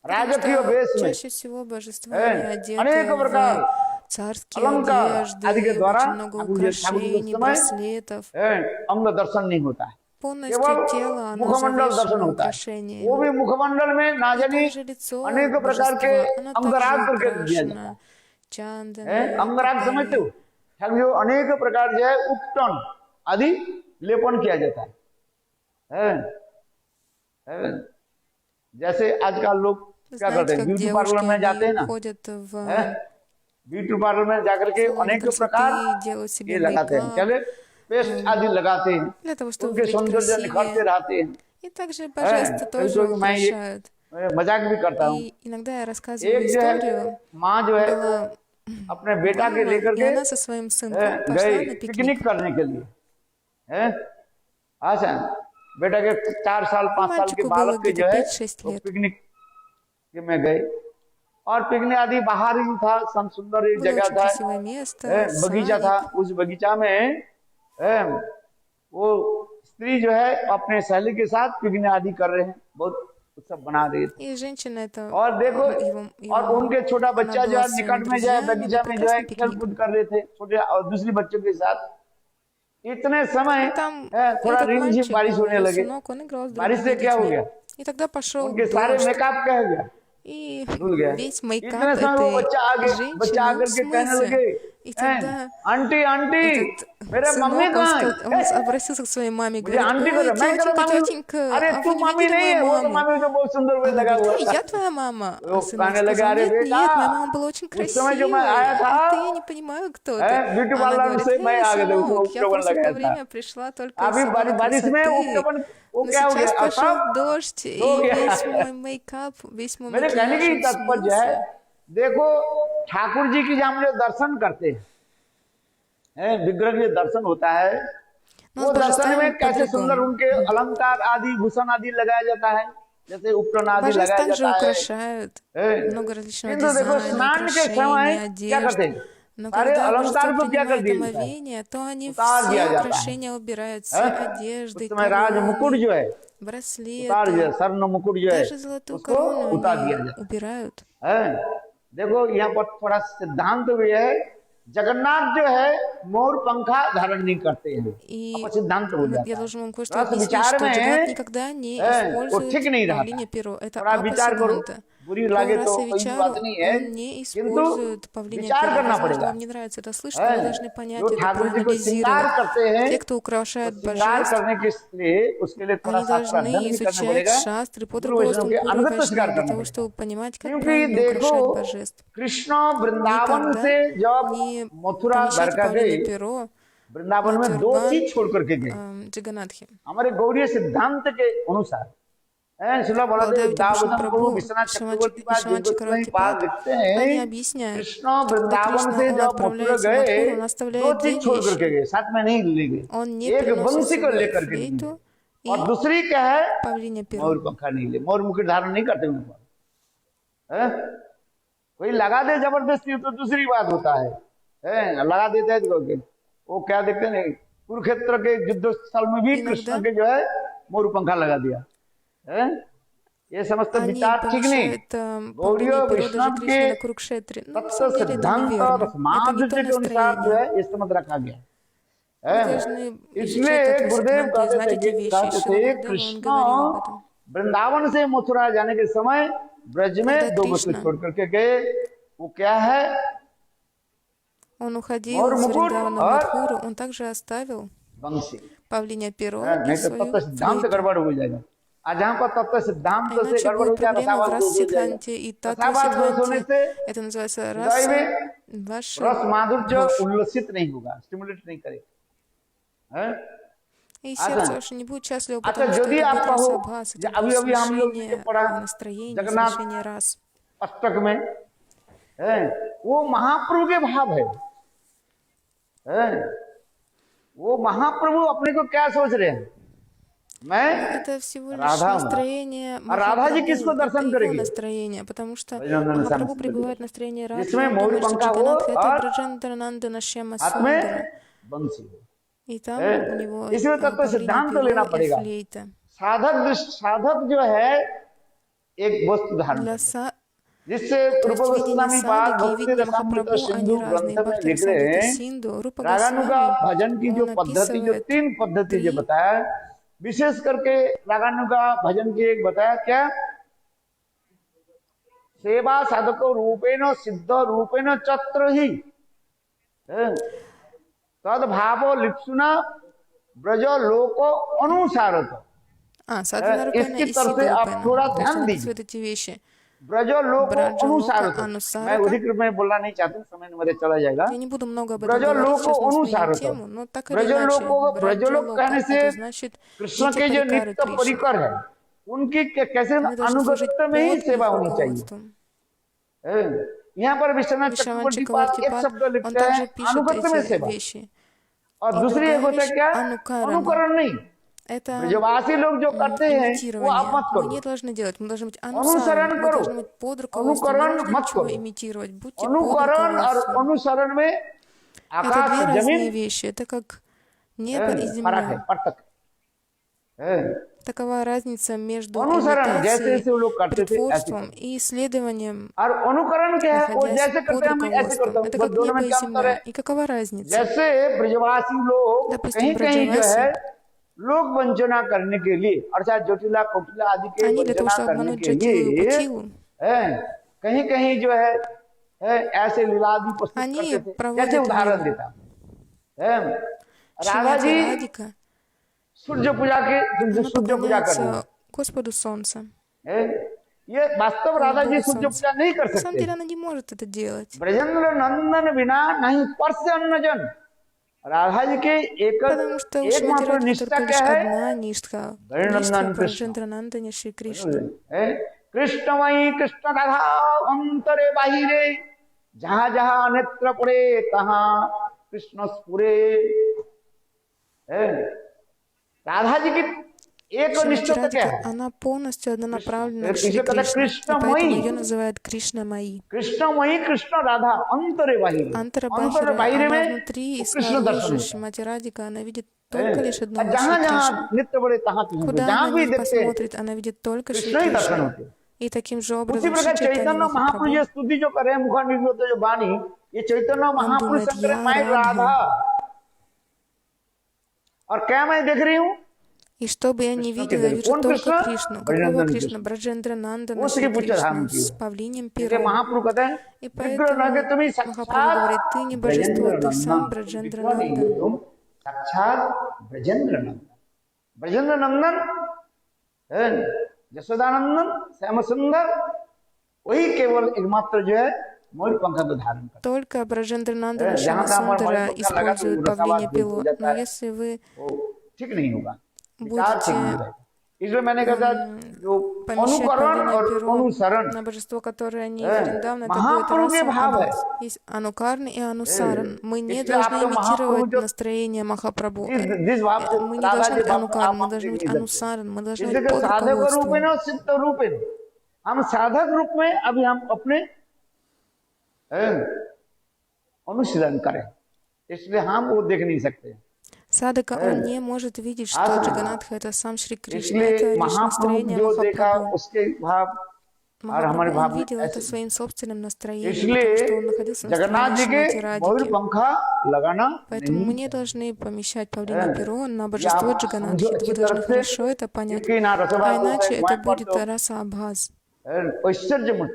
Потому राजकीय что वेश में чаще всего божества они одеты अनेक प्रकार в царские अलंकार आदि के одежды, द्वारा очень много ठाकुर जी उस украшений, समय браслетов. अंग दर्शन नहीं होता है, Полностью केवल тело, оно मुखमंडल दर्शन завешено होता है। украшениями. वो भी मुखमंडल में ना И जाने также лицо अनेक प्रकार के божества, оно अंगराग также करके दिया जाता है। украшено чанданами и अंगराग так समझते हो? далее. ठाकुर जी को अनेक प्रकार जो है उपटन आदि लेपन किया जाता है। जैसे आजकल लोग क्या करते Знаете, हैं, как ब्यूटी पार्लर девушки, में जाते हैं они ना, ходят в ब्यूटी पार्लर में जाकर के салоне अनेक प्रकार красоты, делают себе ये लगाते हैं, мейкап चले पेस्ट आदि लगाते हैं, для того, чтобы उनके выглядеть सौंदर्य निखरते красивее. रहते हैं। И также हैं? божество कभी тоже कभी मैं ये украшают. मजाक भी करता हूँ। И иногда я рассказываю एक जो है историю. माँ जो है Была अपने बेटा के мама, लेकर и के она со своим सынком गई пошла на पिकनिक пикник. करने के लिए, है अच्छा, बेटा के 4 साल 5 साल के Мальчику बालक было के где-то जो है 5-6 वो лет. पिकनिक में गए और पिकनिक आदि बाहर ही था, सुंदर एक Было जगह очень था, красивое место, बगीचा था। садик. उस बगीचा में वो स्त्री जो है अपने सहेली के साथ पिकनिक आदि कर रहे हैं, बहुत उत्सव बना रहे थे। И женщина это, और देखो और его, उनके छोटा она बच्चा जो была है с своими निकट में जो है друзьями बगीचा на में जो है прекрасном खेल пикнике. कूद कर रहे थे छोटे और दूसरी बच्चों के साथ। इतने समय И там थोड़ा этот रिमझिम мальчик, बारिश होने ее लगे, сынок, он играл с बारिश другими से क्या हो детьми. गया, И тогда пошел उनके सारे дождь. मेकअप कह गया, И धुल गया। весь इतने мейкап समय वो этой बच्चा женщины आकर के कहने смылся. लगे, И тогда आंटी आंटी этот मेरे मम्मी сынок, कहाँ он है? обратился к своей маме и मुझे говорит: आंटी ой, करो, मैं करो тетенька, मम्मी, тетенька, अरे а तू вы не मम्मी видели नहीं мою है, वो तो маму? मम्मी तो बहुत सुंदर वे Она लगा говорит: हुआ ой, था। я твоя мама. वो А сынок कहने लगे сказал: अरे нет, बेटा нет, моя мама была очень उस समय जो मैं красивой, आया था а ты, я не понимаю, кто ты. ब्यूटी Она पार्लर говорит: से मैं эй, आ गया था, उसमें сынок, я उपटवन просто в लगाया то था। время пришла только из अभी салона बारिश में красоты, उपटवन वो но क्या हो сейчас गया, пошел सब дождь, हो и गया। весь мой мейкап, весь мой मेरे कहने макияж, की он तात्पर्य है, смылся. देखो ठाकुर जी की जब हम जो दर्शन करते हैं, विग्रह के दर्शन होता है, Но वो с दर्शन में божествами कैसे सुंदर по-другому. उनके अलंकार आदि भूषण आदि लगाया जाता है, जैसे उपटन आदि Божеств लगाया также जाता है। украшают, много различного किंतु देखो дизайна, स्नान के समय украшений, क्या одежд. करते हैं, Но सारे когда अलंकार божество को क्या कर принимает दिया जाता है, омовение, то они उतार दिया все जाता है। украшения убирают, все उस одежды, समय राज मुकुट короны, जो है उतार браслеты, दिया, स्वर्ण मुकुट जो है даже золотую उसको корону उतार दिया они जाता убирают. है। देखो यहाँ पर थोड़ा सिद्धांत भी है, जगन्नाथ जो है मोर पंखा धारण नहीं करते हैं, И अब सिद्धांत हो я जाता है। должен вам कое-что थोड़ा सा объяснить, विचार что Джаганнат में никогда не वो использует ठीक नहीं रहता, павлинье перо. Это थोड़ा विचार करो, апа-сиддханта. बुरी По लगे तो расе कोई भी बात नहीं Вичару है, он не किंतु использует павлинье विचार перо. करना Возможно, पड़ेगा। вам не нравится это слышать, но вы должны понять जो это, ठाकुर जी को श्रृंगार проанализировать. करते हैं, Те, кто तो украшает श्रृंगार божеств, करने के लिए उसके लिए थोड़ा они सा अध्ययन должны भी करना изучать पड़ेगा, шастры под गुरु वैष्णव руководством के Гуру अनुगत्य Вайшнава, स्वीकार для करना того, पड़ेगा। чтобы понимать, как क्योंकि правильно देखो украшать божеств. कृष्ण वृंदावन Никогда से जब не मथुरा घर помещайте का गए, павлинье перо वृंदावन на में दो тюрбан चीज छोड़ करके गए Джаганатхи. हमारे गौड़ीय सिद्धांत के अनुसार। शिला बलदेव Баладеви दावोदर Прабhu, प्रभु विश्वनाथ चक्रवर्ती पाद Вишванат गोस्वामी पाद Чакраварти लिखते они हैं, объясняют, कृष्ण что когда वृंदावन Кришна, से он जब मथुरा отправляется в गए, Мадхуру, он दो оставляет चीज две छोड़ вещи. करके गए, साथ में नहीं ले गए, Он не एक приносит बंसी с को собой लेकर के नहीं флейту गए, और и दूसरी क्या है, павлинье перо. मोर पंखा नहीं ले, मोर मुकुट धारण नहीं करते उन पर। कोई लगा दे जबरदस्ती तो दूसरी बात होता है, लगा देते हैं तो वो क्या देखते हैं, कुरुक्षेत्र के युद्ध स्थल में भी कृष्ण के जो है मोर पंखा लगा दिया है। ये समस्त Они विचार ठीक नहीं। помещают गौड़ीय павлинье перо даже वैष्णव Кришне के на Курукшетре. Но на तत्व самом деле это सिद्धांत неверно. और Это не माधुर्य то के अनुसार जो настроение. है ये समझ रखा गया Вы है। должны изучать इसलिए Таттва गुरुदेव Сиддханту и कहते знать थे эти कि вещи. कहते Шрила थे Гурудева, он कृष्ण говорил об этом. वृंदावन से मथुरा जाने के समय ब्रज में Когда दो वस्तु Кришна, छोड़ करके गए, वो क्या है, он уходил मोर из मुकुट Вриндавана в और Мадхуру, он также оставил बंसी। павлинье перо и नहीं तो свою तत्व सिद्धांत флейту. गड़बड़ हो जाएगा। आज जहाँ पर तत्व सिद्धांत से Иначе गड़बड़ हो будет जाएगा, проблема в रसावास दोष हो जाएगा। Рас-Сиддханте и Таттва रसावास दोष होने Сиддханте. से Это называется हृदय раса, में ваша रस माधुर्य ложь. उल्लसित नहीं होगा, स्टिमुलेट नहीं करेगा। И अच्छा сердце ваше не будет счастливо, अच्छा потому что यदि это आप будет कहो, расабхас, это अभी будет अभी हम लोग ने смешение पढ़ा настроения, जगन्नाथ смешение рас. अष्टक में वो महाप्रभु के भाव है। वो महाप्रभु अपने को क्या सोच रहे हैं, मैं Это всего лишь राधा हूँ, настроение और राधा जी किसको Махапрабху, दर्शन это его करेगी, настроение, потому что भजनंदन Махапрабху श्याम пребывает в настроении Радхи, जिसमें он मोर думает, что पंखा हो Джаганатха это और Браджандарананда Шьяма हाथ में Сундара, बंसी हो। и там у него इसमें तत्व павлинье सिद्धांत तो लेना перо и पड़ेगा। флейта. साधक जो है एक वस्तु धारण Для करे, जिससे То रूप есть видение गोस्वामी पाद садхи и भक्ति видение रसामृत Махапрабху, सिंधु они разные. ग्रंथ में Бхакти लिख रहे Расамрита हैं, Синधу, Рупа रागानुगा Госвами, भजन की जो он पद्धति, जो описывает 3 पद्धति जो 3 बताया, विशेष करके रागानुगा भजन की एक बताया क्या, सेवा साधक रूपेण सिद्ध रूपेण चत्र ही तद भावो लिप्सुना ब्रज लोको अनुसारत। Садхана Рупена इसकी и तरफ से Сидха आप Рупена. थोड़ा То есть ध्यान он दीजिए। описывает эти вещи. ब्रजलोक अनुसार Браджалока होते। मैं Анусарата. अधिक में बोलना नहीं चाहता हूँ, समय मेरे चला जाएगा। Я не буду много об этом ब्रजलोक говорить, сейчас не अनुसार сменим होता। тему, но так или ब्रजलोक иначе, ब्रजलोक कहने Браджалока से это значит कृष्ण дети के जो Парикары नित्य Кришны. परिकर है, उनकी कैसे Мы должны служить अनुगत्य में ही под सेवा их होनी चाहिए। руководством. यहाँ पर विश्वनाथ Вишаван चक्रवर्ती पाद एक Чакравартипад, शब्द он लिखते हैं также пишет अनुगत्य में эти सेवा, вещи. और И दूसरी एक другая होता है вещь क्या, анукарана. अनुकरण नहीं। Это ब्रजवासी लोग जो करते हैं वो आप имитирование. मत Мы करो, не должны делать, мы должны быть अनुसरण анусаром, мы करो, должны быть под руководством, не अनुकरण нужно मत ничего करो। имитировать, будьте под अनुकरण और руководством. अनुसरण में Это आकाश две разные जमीन вещи, это как небо и फर्क है, земля. पर्थक है। Такова разница между अनुसरण जैसे имитацией, जैसे वो लोग करते थे ऐसे притворством करो, и исследованием, और अनुकरण क्या है, वो находясь जैसे под करते हैं मैं ऐसे करता руководством. हूँ, Это बस как दोनों небо में и क्या अंतर है। земля. И какова разница? जैसे ब्रजवासी लोग Допустим, कहीं कहीं जो है браджаваси, लोक वंचना करने के लिए, अर्थात जटिला कोटिला आदि के они для того, वंचना чтобы करने обмануть के Джатилу и लिए Кутилу, कहीं कहीं जो है ऐसे लीलादि प्रस्तुत они करते थे। जैसे проводят उदाहरण мимо. देता हूं, राधा Шримати जी Радика, सूर्य पूजा के она सूर्य पूजा कर रही поклоняется Господу Солнца. है। ये वास्तव राधा जी Богу सूर्य Солнца. पूजा नहीं कर На самом सकते। деле она не может это делать, ब्रजेंद्र नंदन बिना नहीं स्पर्श अन्न जन। राधा जी के потому что у Шримати एकमात्र Радики निष्ठा только лишь क्या है, одна ништха. ब्रजनंदन Ништха कृष्ण। Браджендранандани Шри Кришна. कृष्णमयी कृष्ण राधा अंतरे बाहिरे, जहाँ जहाँ नेत्र पड़े तहाँ कृष्ण स्फुरे। राधा जी की एक Шримати निष्ठा क्या Радика, है, она полностью однонаправлена к Шри इसे कहते हैं Кришне, и поэтому कृष्णमयी। ее называют Кришна Маи. कृष्णमयी कृष्ण राधा अंतरे बाहिरे, अंतर Антара-бахира, बाहिरे она में внутри и वो कृष्ण दर्शन снаружи. होता Шримати Радика, она видит है। только лишь одного Шри जहाँ Кришну. जहाँ नित्य बड़े तहाँ कृष्ण, Куда जहाँ она भी ни देखते हैं посмотрит, она видит только Шри कृष्ण ही दर्शन Кришну. होते हैं। И таким же उसी образом प्रकार Шри Чайтанья चैतन्य महाप्रभु ये Махапрабху, स्तुति जो कर रहे हैं मुखानिर्गत जो वाणी, ये चैतन्य он महापुरुष думает, शंकर я मैं राधा, Радха. और क्या मैं देख रही हूँ, И что бы я ни कृष्ण के видела, я देख, вижу कौन только कृष्ण, Кришну. Какого ब्रजनंदन Кришна? कृष्ण। Браджендра वो Нандана श्री Шри पूज्य धाम Кришну की с павлиним इसलिए пером. महाप्रभु कहते हैं И विग्रह поэтому न के तुम्हें Махапрабху साक्षात говорит, ты не божество, ब्रजेंद्र ты сам नंदन, Браджендра विग्रह नहीं हो Нандан. तुम, साक्षात ब्रजेंद्र नंदन। ब्रजेंद्र नंदन यशोदानंदन श्याम सुंदर, वही केवल एकमात्र जो है मयूर पंख को धारण करता Только Браджендра है। Нандана जहाँ Шяма तहाँ पर Сундара मयूर पंख लगा तो используют रसावाद павлинье दूर हो перо. जाता Но है, если вы वो ठीक नहीं होगा, विचार ठीक नहीं будете रहेगा। इसलिए मैंने कहा जो помещать अनुकरण павлинье और перо अनुसरण на божество, которое не из Вриндавна, это будет महाप्रभु के раса भाव है। абхаз. Есть анукарн и анусаран. Мы не इसलिए должны आपको महाप्रभु имитировать जो настроение Махапрабху. जिस भाव से Мы не राधा должны जी быть भाव анукарн, आप мы हम должны देख быть नहीं सकते। анусаран, мы должны इसलिए быть कि под साधक रूपेण руководством. सिद्ध रूपेण, हम साधक रूप में अभी हम अपने अनुशीलन करें, इसलिए हम वो देख नहीं सकते। Садака, он не может видеть, что Джаганатха это сам Шри Кришна. इसलिए Это лишь महाप्रभु настроение जो देखा Махапрабху. उसके भाव और हमारे Махапрабху, он भाव में видел это ऐसे। своим собственным настроением, इसलिए потому что он находился в जगन्नाथ जी настроении के Шримати मयूर Радики. पंखा लगाना Поэтому мы नहीं не должны помещать павлинье перо на या божество आप समझो Джаганатхи. अच्छी Вы должны तरह से, хорошо это понять. क्योंकि ना रसभा А को иначе это वहाँ पर будет तो раса абхаз. ऐश्वर्य मत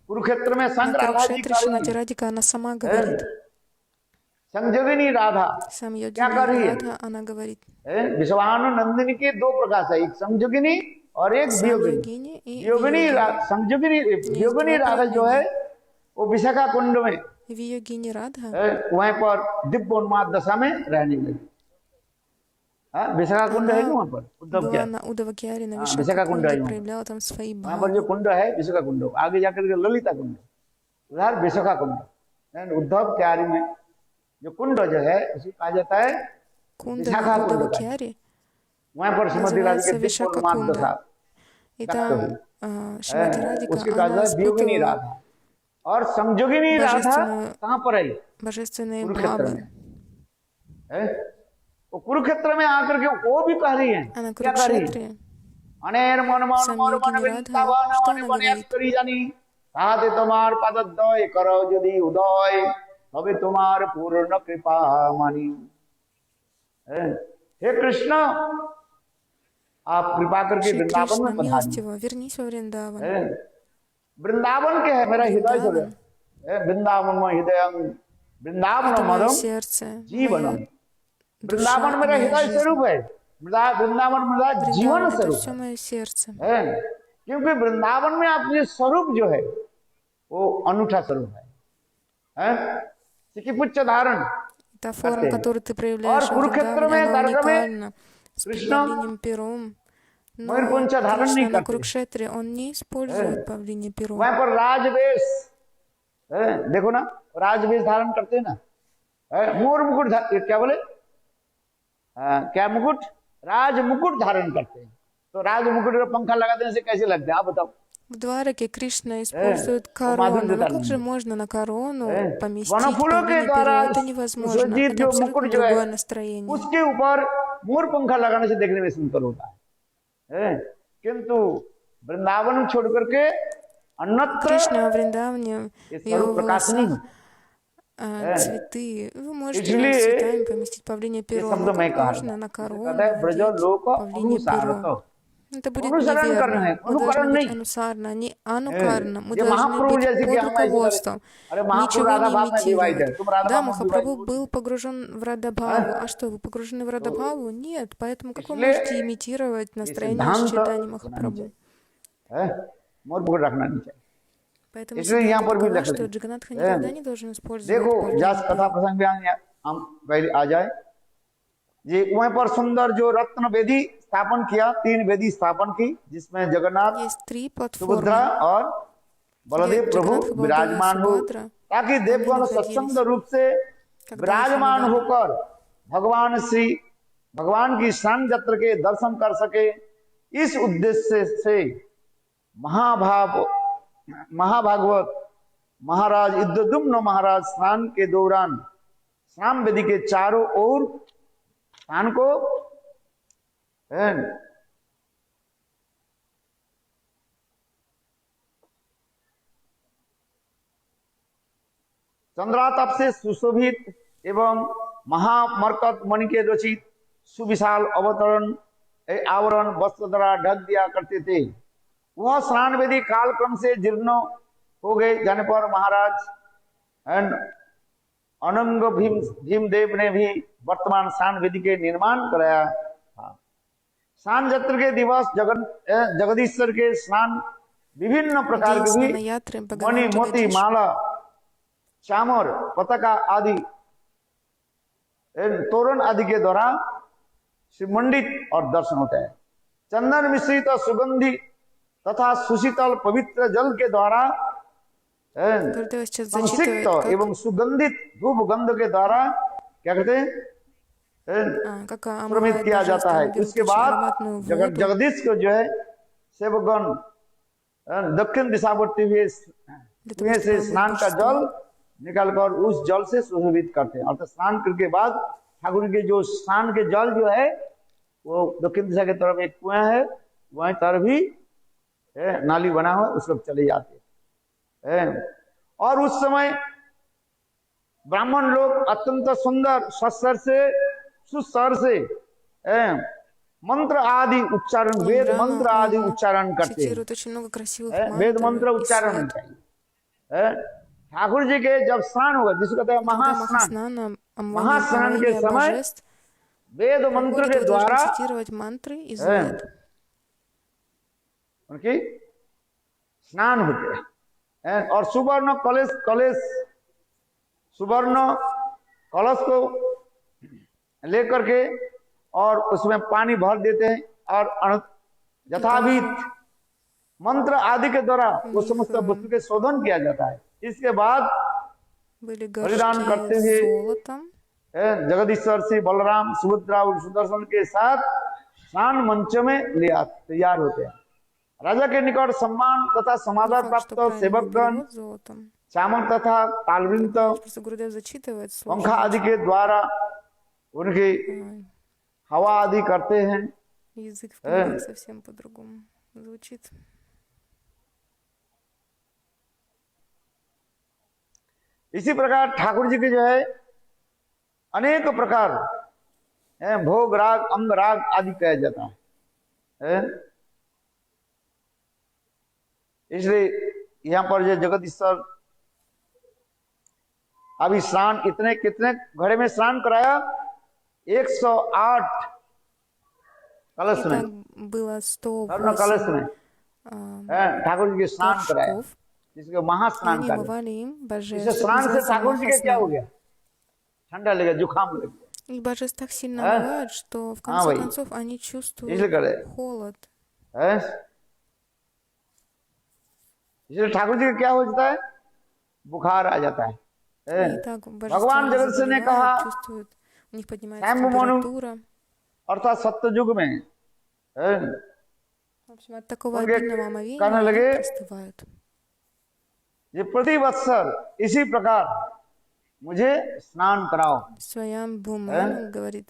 कुरुक्षेत्र में संग На राधा जी Курукшетре का Шримати Радика она сама говорит. संजोगिनी राधा Сам क्या कर रही Йогини है, Радха, она говорит. विश्वानु नंदिनी के दो प्रकाश है, एक संजोगिनी और एक Сам वियोगिनी। Йогини и वियोगिनी Виогини. संजोगिनी वियोगिनी два राधा जो है वो विशाखा कुंड में Виогини Радха, वहीं पर दिव्य उन्माद दशा में रहने लगी। विशाखा कुंड है она वहाँ पर उद्धव क्या была на Удавакиаре, на Висака Вишакакунде, Кунда, проявляла там свои वहाँ पर бхавы. जो कुंड है विशाखा कुंड, आगे जाकर के ललिता कुंड, उधर विशाखा कुंड। उद्धव क्यारी में जो कुंड जो है उसे कहा जाता है Кунда विशाखा на कुंड का। Удавакиаре वहाँ पर श्रीमती राज के называется दिव्य Вишака उन्माद Кунда. दशा И व्यक्त हुई। там Шримати Радика, उसके कहा она जाता है वियोगिनी испытывала राधा। और संजोगिनी राधा божественную- कहाँ पर आई, божественные कुरुक्षेत्र бхавы. में। वो कुरुक्षेत्र में आकर के वो भी कह रही है, А на क्या कह रही है, Курукшетре अनेर मन मन Сам मोर मन योगिनी विंता राधा, वन что मन она बने говорит? करी जानी, ताते तुम्हार पदद्वय करो यदि उदय, तबे तुम्हार पूर्ण कृपा मानी। हे कृष्ण, आप कृपा करके Шри वृंदावन Кришна, में पधारिए। милостиво, вернись во Вриндаван. वृंदावन के है मेरा हृदय जो है, वृंदावन में हृदय, वृंदावन Это мое मदम сердце, जीवनम, моя वृंदावन душа, मेरा моя हृदय жизнь. स्वरूप है, वृंदावन मेरा जीवन Вриндаван — это स्वरूप все мое сердце. है। क्योंकि वृंदावन में आपके स्वरूप जो है वो अनूठा स्वरूप है? सिकिपुच्च धारण Та करते форма, हैं। которую ты और проявляешь в कुरुक्षेत्र Вриндаване, में она द्वारका में уникальна, с कृष्ण павлиним пером. Но मयूरपुंछ धारण नहीं Кришна на करते Курукшетре, он не हैं? использует павлине перо. वहां पर राजवेश देखो ना, राजवेश धारण करते हैं ना, मोर मुकुट क्या बोले, क्या मुकुट, राज मुकुट धारण करते हैं। तो राज मुकुट का पंखा लगा देने से कैसे लगते हैं आप बताओ? В Двараке Кришна использует वो माधुर्य корону. Но धारण как же करते можно на корону हैं। поместить वनफूलों के павлине द्वारा перо? Это невозможно. सुसज्जित Это जो абсолютно मुकुट जो है другое настроение. उसके ऊपर मोर पंखा लगाने से देखने में सुंदर होता है। किंतु वृंदावन छोड़ करके अन्यत्र Кришна во Вриндаване, ये в его स्वरूप प्रकाश नहीं волосах होता। цветы. Вы можете इसलिए цветами поместить павлине ये перо, शब्द но मैं как कहा можно на कहता корону है ब्रज надеть लोक павлине अनुसारत, перо? Это будет अनुसरण करना है, неверно. Мы должны अनुकरण быть नहीं। анусарна, не анукарна. Мы ये должны महाप्रभु быть जैसे कि под हम ऐसे करें, руководством. अरे महाप्रभु Ничего राधा не भाव में डिवाइड है, имитировать. तुम राधा Да, भाव में डिवाइड Махапрабху был погружен в Радабхаву. А что, вы погружены в Радабхаву? Нет. Поэтому как вы इसलिए можете имитировать ये настроение सिद्धांत Чайтани होना नहीं Махапрабху? चाहिए, मोर मुकुट रखना नहीं चाहिए। Поэтому इसलिए यहाँ Сиддханта पर भी такова, लिख что लें, Джаганатха никогда не должен использовать देखो павлине जस कथा перо. प्रसंग में हम पहले आ जाए, ये वहां पर सुंदर जो रत्न वेदी स्थापन किया, 3 वेदी स्थापन की, जिसमें जगन्नाथ, Есть 3 सुभद्रा платформы, और बलदेव где प्रभु Джаганатха, Балдева и विराजमान हो, Субхадра, ताकि они देवगण स्वच्छंद находились, रूप से когда विराजमान Вишну होकर भगवान की स्नान जत्र के दर्शन कर सके। इस उद्देश्य से महाभागवत महाराज इद्दुम्न महाराज स्नान के दौरान स्नान वेदी के चारों ओर स्नान को चंद्रातप से सुशोभित एवं महामरकत मणि के रचित सुविशाल आवरण वस्त्र द्वारा ढक दिया करते थे। वह स्नान वेदी कालक्रम से जीर्ण हो गए जाने पर महाराज अनंग भीमदेव ने भी वर्तमान स्नान वेदी के निर्माण कराया था। स्नान जत्र के दिवस जगदीश्वर के स्नान विभिन्न प्रकार के भी मणि मोती माला चामर पताका आदि तोरण आदि के द्वारा श्रीमंडित और दर्शन होता है। चंदन मिश्रित और सुगंधी तथा सुशीतल पवित्र जल के द्वारा संसिक्त एवं सुगंधित धूप गंध के द्वारा क्या कहते हैं प्रमित किया जाता है। उसके बाद जगदीश को जो है सेवकगण दक्षिण दिशावर्ती हुए से स्नान का जल निकालकर उस जल से सुशोभित करते हैं। अर्थात स्नान करके बाद ठाकुर के जो स्नान के जल जो है वो दक्षिण दिशा की तरफ एक कुआं है, वहीं तरफ भी नाली बना हुआ, उस पर चले जाते हैं। और उस समय ब्राह्मण लोग अत्यंत सुंदर सस्तर से सुस्वर से मंत्र आदि उच्चारण, वेद मंत्र आदि उच्चारण करते हैं। वेद मंत्र उच्चारण चाहिए। ठाकुर जी के जब स्नान होगा, जिसको कहते हैं महास्नान, महास्नान के समय वेद मंत्र के द्वारा उनकी स्नान होते हैं। और सुवर्ण कलश को लेकर के और उसमें पानी भर देते हैं और यथाविध मंत्र आदि के द्वारा वो समस्त वस्तु के शोधन किया जाता है। इसके बाद बलिदान करते हुए जगदीश्वर श्री बलराम सुभद्रा और सुदर्शन के साथ स्नान मंच में तैयार होते हैं। राजा के निकट सम्मान तथा समादर प्राप्त सेवकगण चामर तथा तालवृंत पंखा आदि के द्वारा उनकी हवा आदि करते हैं। इसी प्रकार ठाकुर जी के जो है अनेक प्रकार भोग राग अंग राग आदि कहा जाता है। इसलिए यहाँ पर जो जगदीश्वर अभी स्नान कितने घड़े में स्नान कराया, 108 कलश में, कलश में ठाकुर जी के स्नान कराया, горшков, जिसको и महास्नान они कहते हैं। омывали им इससे божеств. स्नान से Называется ठाकुर जी के क्या हो махаснан. गया, ठंडा लगा, जुकाम लग गया। И божеств так сильно हैं? омывают, что в हाँ конце भाई, концов они इसलिए чувствуют करे холод. हैं? इसलिए ठाकुर जी का क्या हो जाता है, बुखार आ जाता है। हैं? И так божества भगवान они जगत से ने कहा, заболевают, чувствуют, у них поднимается स्वयं मनु температура. अर्थात सत्य युग में, हैं? В общем, от такого उनके обильного омовения कहने они लगे, простывают. ये प्रति वत्सर इसी प्रकार मुझे स्नान कराओ। Своям Буману говорит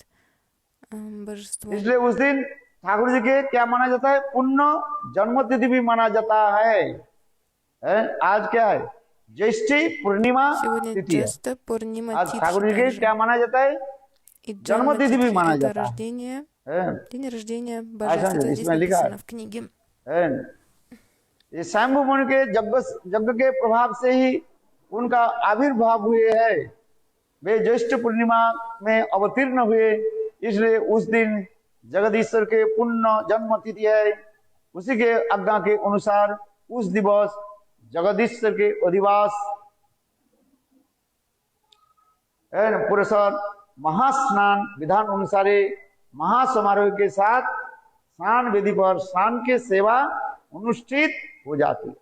божество. इसलिए उस दिन ठाकुर जी के क्या माना जाता है, पुण्य जन्मतिथि भी माना जाता है? आज क्या है, ज्येष्ठी पूर्णिमा Сегодня तिथि है। Джеста Пурнима आज Титхи ठाकुर जी के также. क्या माना जाता है, И जन्मतिथि भी Джанма माना это जाता है। рождение, हैं? день рождения आज божества. समझो, Это здесь इसमें लिखा है, написано в книге. हैं? ये स्वयं मुनि के यज्ञ के प्रभाव से ही उनका आविर्भाव हुए है। वे ज्येष्ठ पूर्णिमा में अवतीर्ण हुए, इसलिए उस दिन जगदीश्वर के पुण्य जन्म तिथि है। उसी के आज्ञा के अनुसार उस दिवस जगदीश्वर के अधिवास पुरस्कार महास्नान विधान अनुसार महासमारोह के साथ स्नान विधि पर स्नान के सेवा अनुष्ठित हो जाती है,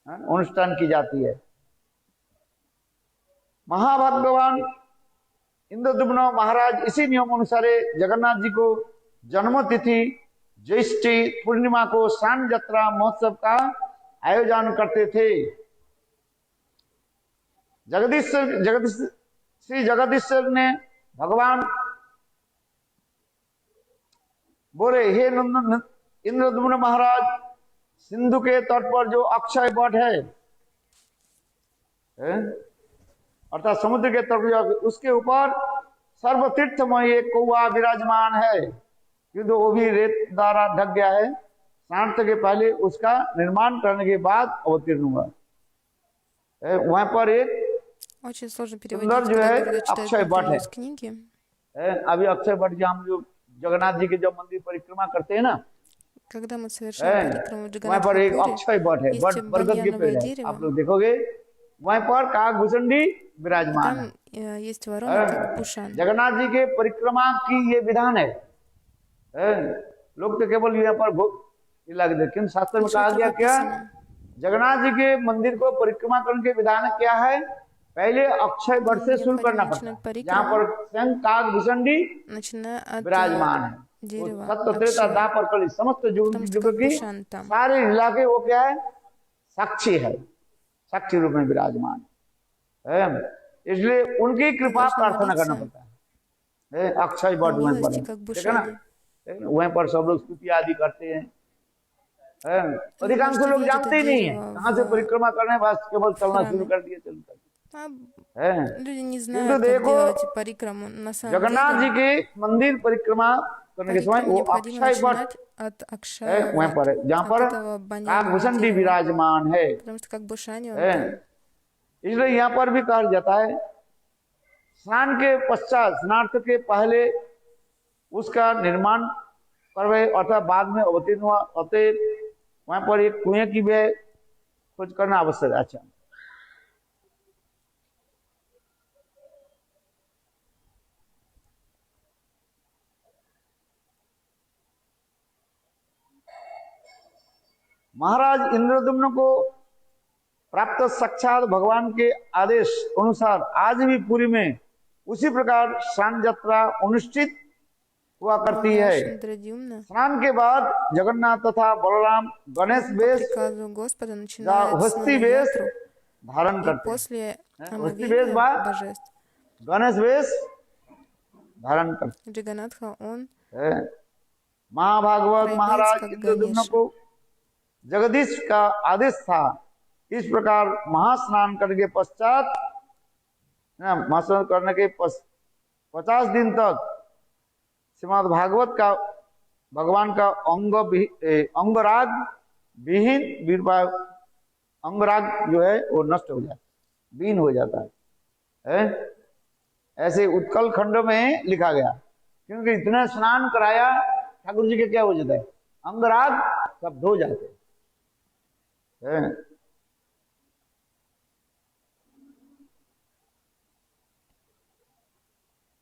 अनुष्ठान की जाती है। महाभाग्यवान इंद्रद्युम्न महाराज इसी नियम अनुसार जगन्नाथ जी को जन्म तिथि ज्येष्ठी पूर्णिमा को स्नान यात्रा महोत्सव का आयोजन करते थे। श्री जगदीश्वर ने भगवान बोले, हे इंद्रद्युम्न महाराज, सिंधु के तट पर जो अक्षय वट है, अर्थात समुद्र के तट पर, उसके ऊपर सर्वतीर्थमय एक कौआ विराजमान है, किंतु वो भी रेत द्वारा ढक गया है। स्नान के पहले उसका निर्माण करने के बाद अवतीर्ण हुआ। वहां पर एक Очень сложно सुंदर переводить, जो है когда читают अक्षय वट напрямую है। из книги. अभी अक्षय वट जो हम जो जगन्नाथ जी के जब मंदिर परिक्रमा करते हैं ना, Когда мы совершаем парикраму वहां पर एक Джаганнатхапури, अक्षय वट है, есть बरगद के पेड़ баньяновое है, дерево, आप लोग देखोगे वहां पर काग भुसंडी и विराजमान है। там есть ворона, как Бушан. जगन्नाथ जी के परिक्रमा की ये विधान है। लोग तो केवल यहाँ पर लग दे, किन शास्त्र में कहा गया क्या, जगन्नाथ जी के मंदिर को परिक्रमा करने के विधान क्या है, पहले अक्षय वट से शुरू करना पड़ता है, जहाँ पर स्वयं काग भुसंडी विराजमान है। सत्य त्रेता द्वापर कली समस्त युग की सारे इलाके वो क्या है, साक्षी है, साक्षी रूप में विराजमान है। इसलिए उनकी कृपा प्रार्थना करना पड़ता है। अक्षय वट वहां पर, ठीक है ना, वहां पर सब लोग स्तुति आदि करते हैं। अधिकांश लोग जानते ही नहीं है कहाँ से परिक्रमा करने, बस केवल चलना शुरू कर दिए, चलता Люди не знают, как делать парикраму. На самом जगन्नाथ जी деле, के मंदिर परिक्रमा करने के समय парикраму वो необходимо अक्षय वट начинать от Акшая वहां पर है, जहाँ от पर этого काग баньянового भुसंडी дерева. विराजमान है। Потому что как Бушани он там. इसलिए यहाँ पर भी कहा जाता है, स्नान के पश्चात, स्नान के पहले उसका निर्माण करवे, अर्थात बाद में अवतीर्ण हुआ, अतः वहां पर एक कुएं की भी खोज करना आवश्यक है। अच्छा, महाराज इंद्रद्युम्न को प्राप्त साक्षात भगवान के आदेश अनुसार आज भी पुरी में उसी प्रकार स्नान यात्रा अनुष्ठित हुआ करती है। Индродюмна स्नान के बाद जगन्नाथ तथा बलराम गणेश по वेश приказу Господа या начинает हस्ती снова वेश ятру, धारण и करते हैं। после हस्ती वेश омовения बाद божеств गणेश वेश धारण करते Джаганатха он हैं। महाभागवत प्रवेश महाराज का इंद्रद्युम्न गणेश। को जगदीश का आदेश था, इस प्रकार महास्नान करने के पश्चात, महास्नान करने के 50 दिन तक श्रीमद् भागवत का भगवान का अंगराग विहीन अंगराग जो है वो नष्ट हो जाता है, विहीन हो जाता है। ऐसे उत्कल खंड में लिखा गया, क्योंकि इतना स्नान कराया ठाकुर जी के क्या हो जाता है, अंगराग सब धो जाते हैं। है?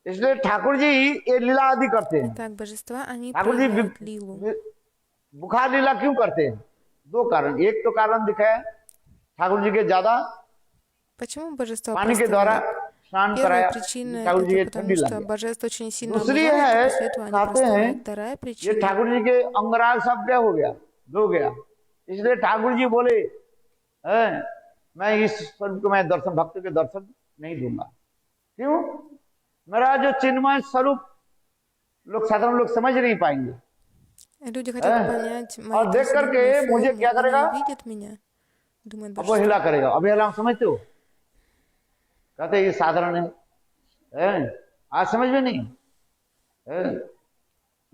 इसलिए ठाकुर जी ये लीला आदि करते हैं। Так, божества, они ठाकुर जी проявляют лилу. बुखार लीला क्यों करते हैं? दो कारण। एक तो कारण दिखाया ठाकुर जी के ज्यादा Почему божества पानी के द्वारा проставляют? स्नान Первая कराया, причина ठाकुर जी это के потому, ठंडी लग что गया। божество очень сильно दूसरी обливает, и है, после этого они कहते हैं проставляют. Вторая ये причина ठाकुर जी के अंगराग सब क्या हो गया, धो गया। इसलिए ठाकुर जी बोले है, मैं इस स्वरूप को मैं दर्शन भक्त के दर्शन नहीं दूंगा। क्यों? मेरा जो चिन्मय स्वरूप लोग साधारण लोग समझ नहीं पाएंगे, люди хотят понять और мои देख करके трансцендентные मुझे формы क्या и करेगा, не видят меня, думает божество. अवहेला करेगा। अवहेला समझते हो? कहते ये साधारण है? आज समझ में नहीं है?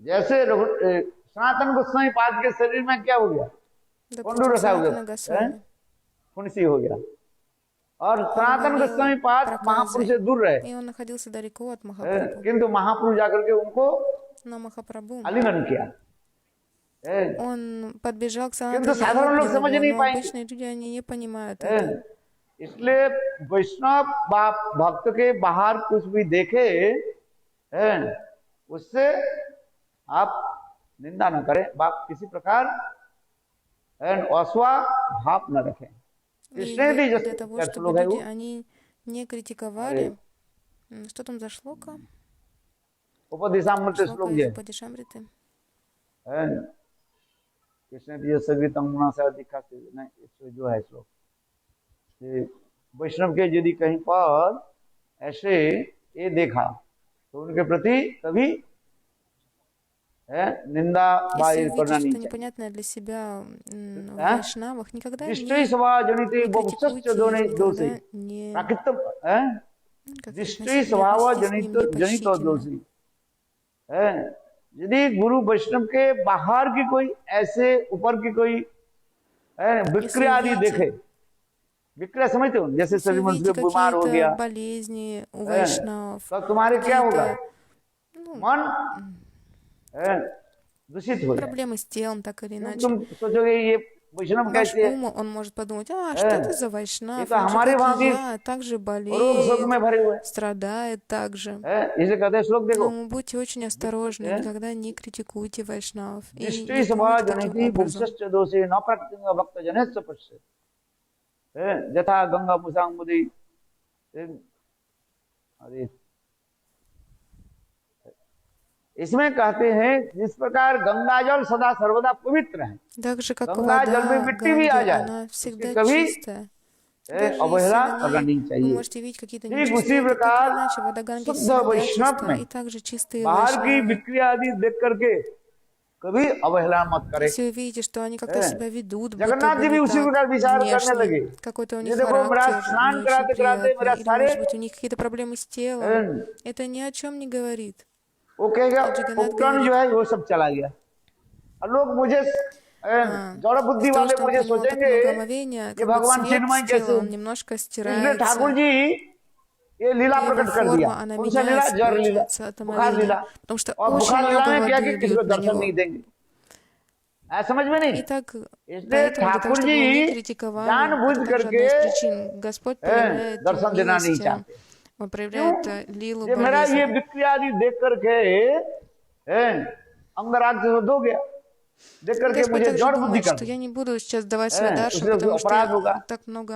जैसे सनातन गोस्वामी पाद के शरीर में क्या हो गया, Допустим, पंडू रसा हो Санатана गया, Госвами. फुंसी हो गया। और सनातन गोस्वामी पाद महापुरुष से दूर रहे, И он находился далеко от Махапрабху. किंतु महापुरुष जाकर के उनको Но Махапрабху, आलिंगन किया। он подбежал к किंतु Санатане и साधारण लोग обнял समझ его, नहीं но पाएंगे। обычные люди, они не понимают это. इसलिए वैष्णव बाप भक्त के बाहर कुछ भी देखे उससे आप निंदा न करें, बाप किसी प्रकार अस्वा भाव न रखें। И इसलिए भी для того, जैसे чтобы लोग है люди, वो они не критиковали. Что там за шлока? उपदिशामृत Шлока श्लोक из है, Упадишамриты. कृष्ण प्रिय संगीतम गुणा से अधिका से नहीं, इसमें जो है श्लोक वैष्णव के यदि कहीं पर ऐसे ये देखा तो उनके प्रति कभी निंदा Если बाहिर увидишь करना नहीं что-то चाहिए। непонятное для себя в вайшнавах, никогда दृष्टि не सभा जनित критикуйте их, दोषी никогда не प्राकृत как दृष्टि не स्वभाव относитесь к जनित ним जनित और непочтительно. दोषी यदि गुरु वैष्णव के बाहर की कोई ऐसे ऊपर की कोई विक्रिया आदि देखे, विक्रिया समझते हो, जैसे Если शरीर में увидите बीमार हो गया, какие-то болезни у вайшнавов, तो तुम्हारे क्या होगा, ну, मन दूषित हो जाए। проблемы с телом, так или иначе. तुम सोचोगे ये वैष्णव Ваш कैसे है, ум, он может подумать, что это за ये вайшнав, तो он же, हमारे как वहां и की я, также रोग शोक болеет, में भरे हुए страдает также. इसे कहते हैं श्लोक देखो, Но будьте очень осторожны, никогда не критикуйте вайшнавов. И दृष्टि не स्वभाव думайте таким जनित образом. भूषश्च दोषे न प्रकृति भक्त जनेश्च पश्य यथा गंगा मुसांग मुदि। अरे इसमें कहते हैं जिस प्रकार गंगा जल सदा सर्वदा पवित्र है, Так же, как गंगा जल में вода मिट्टी भी आ Ганги, जाए, она всегда उसकी कभी чистая. Даже अवहेला если करना в नहीं ней вы चाहिए। можете видеть какие-то ठीक उसी нечистоты, так प्रकार или иначе, вода Ганги शुद्ध всегда वैष्णव чистая. में И также чистые बाहर की вайшнавы. विक्रिया आदि देख करके कभी अवहेला मत करे। Если вы видите, что они как-то себя ведут, будто जगन्नाथ бы जी भी не उसी प्रकार так विचार करने लगे, внешне, какой-то у ये них देखो मेरा характер स्नान не очень कराते कराते मेरा приятный, или, सारे может быть, у них какие-то проблемы с телом. Это ни о чем не говорит. वो कहेगा जगन्नाथ उपकरण जो है वो सब चला गया, और लोग मुझे जड़ बुद्धि Из-за того, वाले что он मुझे принимал так सोचेंगे много омовения, ये как бы भगवान цвет चिन्मय с कैसे। тела, он немножко इसलिए ठाकुर стирается. जी ये लीला Его प्रकट कर दिया। форма, она कौन सा लीला? меняется, जड़ लीला, получается, от बुखार लीला। омовения. Потому что और очень बुखार लीला много में क्या कि воды किसी को льют на दर्शन него. नहीं देंगे, समझ में नहीं। Итак, इसलिए поэтому для того, ठाकुर чтобы जी его не критиковали, जानबूझ это также करके одна из причин. Господь проявляет दर्शन देना नहीं милость, चाहते। он проявляет лилу ये मेरा ये болезни. विक्रिया आदि देख करके अंगराग से धो गया, देख करके Господь मुझे также जड़ बुद्धि думает, कर что दी, я не буду сейчас давать свой даршан, उससे потому что अपराध होगा। так много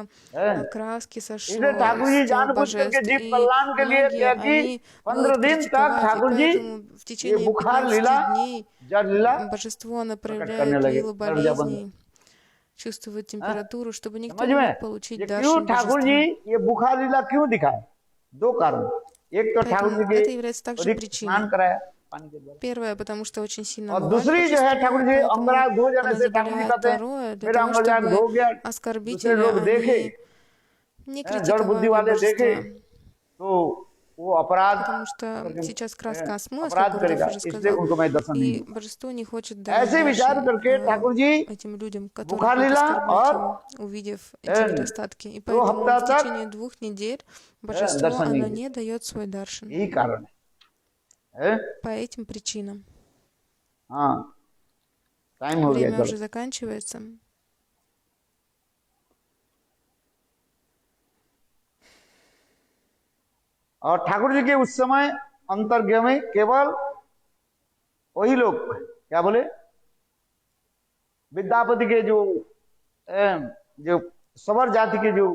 краски сошло इसलिए ठाकुर जी с тел जानबूझ करके божеств, जीव и कल्याण के लिए многие, क्या कि они 15 будут दिन तक критиковать, и ठाकुर जी поэтому в ये течение बुखार 15 लीला дней जड़ लीला божество, оно करने проявляет लगे, лилу दरवाजा बंद। болезней, чувствует температуру, чтобы никто समझ не में? мог получить ये क्यों даршан ठाकुर जी божества. ये बुखार लीला क्यों दिखाए? दो कारण, एक तो ठाकुर जी Поэтому के это является также अधिक причиной. स्नान कराया पानी के द्वारा, Первое, потому что очень сильно और омывает दूसरी जो है ठाकुर божество, जी поэтому अंगराग धो जाने она से ठाकुर जी заболевает. कहते हैं Второе, для मेरा того, अंगराग धो чтобы गया, दूसरे оскорбители, लोग देखे, они не जड़ बुद्धि критиковали वाले देखे божества. तो वो अपराध Потому что сейчас краска осмылась, अपराध как Гурдев करेगा, уже इसलिए сказал, उनको मैं दर्शन नहीं и दूंगा। божество не хочет давать ऐसे विचार даршан करके ठाकुर जी этим людям, которые बुखार будут लीला оскорблять और его, увидев эти недостатки. И 2 поэтому हफ्ता в तक течение 2 недель божество, दर्शन नहीं оно देगा। не дает свой даршан. यही कारण है। По этим причинам. हाँ टाइम हो गया, Время चलो। уже заканчивается. और ठाकुर जी के उस समय अंतर्ज्ञ में केवल वही लोग, क्या बोले, विद्यापति के जो सवर जाति के जो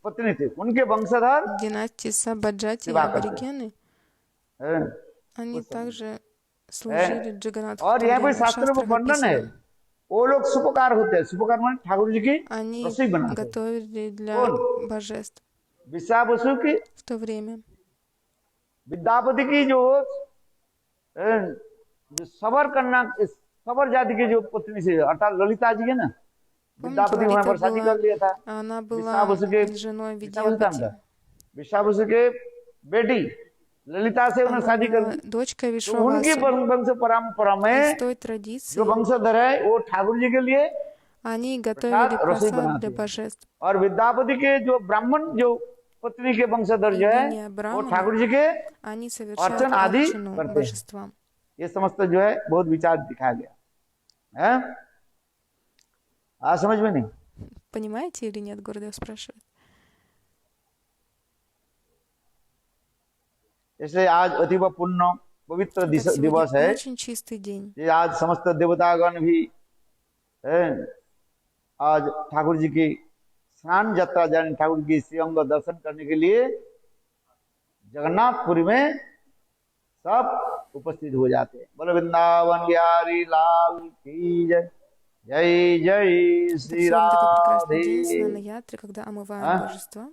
पत्नी थे, उनके वंशधर Династии Сабаджати и विवाह करते аборигены, हैं। они उस समय также служили Джаганатху в और то यहाँ पे время. В शास्त्रों में шастрах वर्णन है, описано. वो लोग सुपकार होते हैं। सुपकार माने ठाकुर जी की Они रसोई बनाते हैं। готовили для कौन? божеств विश्वा बसु की в то время. विद्यापति की जो सवर कन्या, सवर जाति की जो पत्नी से, अर्थात ललिता जी है ना, Помните, विद्यापति वहां Лолита पर शादी कर была, लिया था। она विश्वा была बसु के женой विश्वा बसु नाम Видьяпати. था, विश्वा बसु के बेटी ललिता से उन्होंने Она शादी कर была दी। дочкой तो उनकी Вишвавасы. वंश परंपरा Из में той जो традиции वंशधर है वो ठाकुर जी के लिए они प्रसाद готовили रसोई просад बनाते для हैं। божеств. और विद्यापति के जो ब्राह्मण जो पत्नी के वंशधर И जो है линия वो Брахмана, ठाकुर जी के они अर्चन совершают आदि अर्चनु करते हैं। божествам. ये समस्त जो है बहुत विचार दिखाया गया है। आज समझ में नहीं? Понимаете или нет, Гурдев спрашивает. इसलिए आज अतीब पुण्य पवित्र Итак, сегодня दिवस है। очень चистый день. ये आज समस्त देवतागण भी आज ठाकुर जी की स्नान यात्रा जाने, ठाकुर जी की श्रीअंग दर्शन करने के लिए जगन्नाथपुरी में सब उपस्थित हो जाते हैं। बोलो वृंदावन बिहारी लाल की जय। जय जय Так श्री сегодня такой прекрасный राधे। день Снана Ятры, когда омываем божества.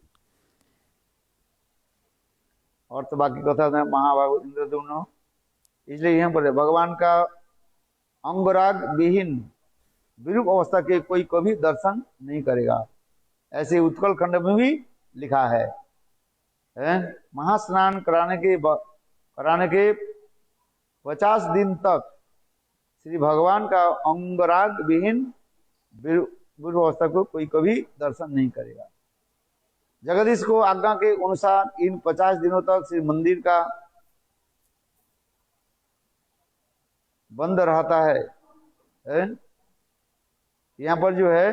और तो बाकी कथा है महाभागवत इंद्रद्युम्न। इसलिए यहाँ पर भगवान का अंगराग विहीन विरूप अवस्था के कोई कभी दर्शन नहीं करेगा, ऐसे उत्कल खंड में भी लिखा है। महास्नान कराने के 50 दिन तक श्री भगवान का अंगराग विहीन विरूप अवस्था को कोई कभी दर्शन नहीं करेगा। जगदीश को आज्ञा के अनुसार इन 50 दिनों तक श्री मंदिर का बंद रहता है। यहाँ पर जो है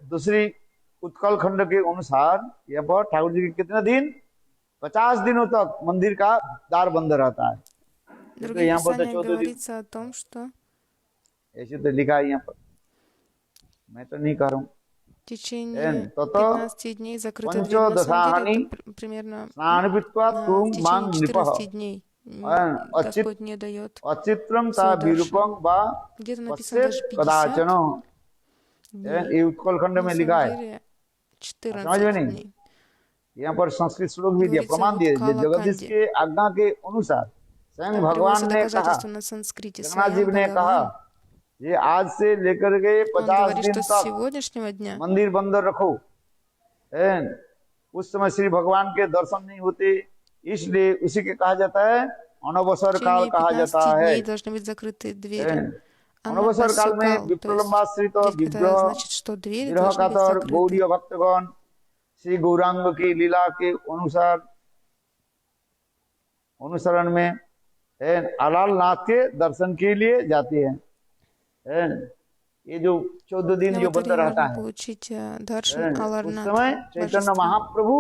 दूसरी उत्कल खंड के अनुसार यहाँ पर ठाकुर जी के कितने दिन, 50 दिनों तक मंदिर का द्वार बंद रहता है। В तो других यहाँ पर तो писаниях 14 दिन говорится о том, что ऐसे तो लिखा है यहाँ पर, मैं तो नहीं कह रहा हूँ। в течение तो 15 дней закрыты двери. На самом деле это примерно स्नान पित्वा в तुम मांग течение नृपः 14 дней Господь не дает अचित्रम ता विरूपम वा Где-то написано पश्चित даже कदाचन। 50 дней. ये उत्कल खंड में На लिखा самом है। деле समझ में 14 नहीं? дней. यहाँ पर संस्कृत श्लोक भी दिया, Говорится प्रमाण вот दिए। Кала जगदीश Канди. के आज्ञा के अनुसार स्वयं Там भगवान приводится ने कहा, доказательство на санскрите. जगन्नाथ जी Своям ने कहा, Бхагаван. ये आज से लेकर के Он 50 говорит, दिन что с तक сегодняшнего дня मंदिर बंद रखो। उस समय श्री भगवान के दर्शन नहीं होते, इसलिए उसी के कहा जाता है в अनवसर काल течение कहा 15 जाता है। дней должны быть закрыты двери. अनवसर काल में Анабасукал, то есть विप्रलंबाश्रित ведь это विग्रह значит, что двери विरह должны быть कातर закрыты. गौड़ीय भक्तगण श्री गौरांग की लीला के अनुसरण में अलाल नाथ के दर्शन के लिए जाते हैं। ये जो 14 दिन На जो вот बंद время रहता можно है, получить даршан उस Аларнатха, समय चैतन्य божества. महाप्रभु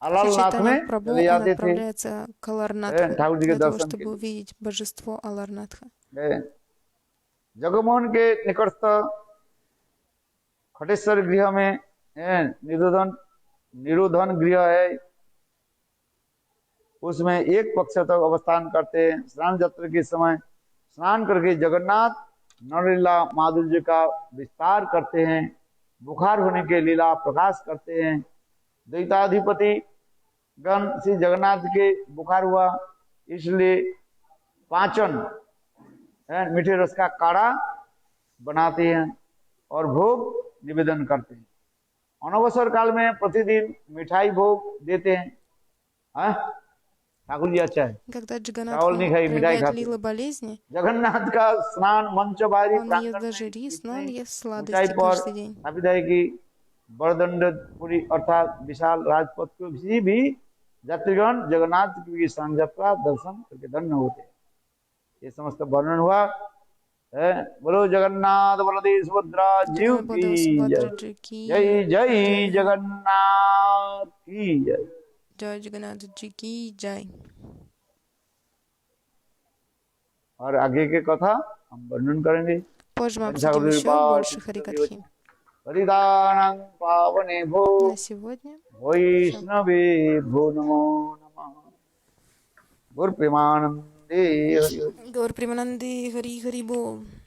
अलाल Шри नाथ Чайтанья में Прабху, चले он जाते थे отправляется к Аларнатху ठाकुर जी के для того, दर्शन के чтобы увидеть божество Аларнатха. लिए। जगमोहन के निकटस्थ खटेश्वर गृह में निरोधन गृह है, उसमें एक पक्ष तक अवस्थान करते हैं। स्नान यात्रा के समय स्नान करके जगन्नाथ नरलीला माधुर्य का विस्तार करते हैं, बुखार होने के लीला प्रकाश करते हैं। द्वैताधिपति गण श्री जगन्नाथ के बुखार हुआ, इसलिए पाचन मीठे रस का काढ़ा बनाते हैं और भोग निवेदन करते हैं। अनवसर काल में प्रतिदिन मिठाई भोग देते हैं। ठाकुर जी अच्छा है, Когда Джаганатха चावल नहीं खाई, मिठाई проявляет खाते। лила болезни, जगन्नाथ का स्नान मंच बारी он ест даже रис, но он ест ऊंचाई сладости पर каждый день. स्थापित है कि बड़दंडपुरी अर्थात विशाल राजपथ को भी यात्रीगण जगन्नाथ की स्नान यात्रा दर्शन करके धन्य होते हैं। ये समस्त वर्णन हुआ बोलो जगन्नाथ बलदेव सुभद्रा जीव जगन्नाथ बलदेव की सुभद्रा जय। जी की जय जय जय। जगन्नाथ की जय। जय जगन्नाथ जी की जय। और आगे के कथा हम वर्णन करेंगे। Позже мы обсудим еще больше Харикатхи. हरिदानं पावने भो На сегодня все. वैष्णवे भो नमो नमः। गुरु प्रेमानंदे हरि हरि। Гаур Примананды, Хари Хари Бол.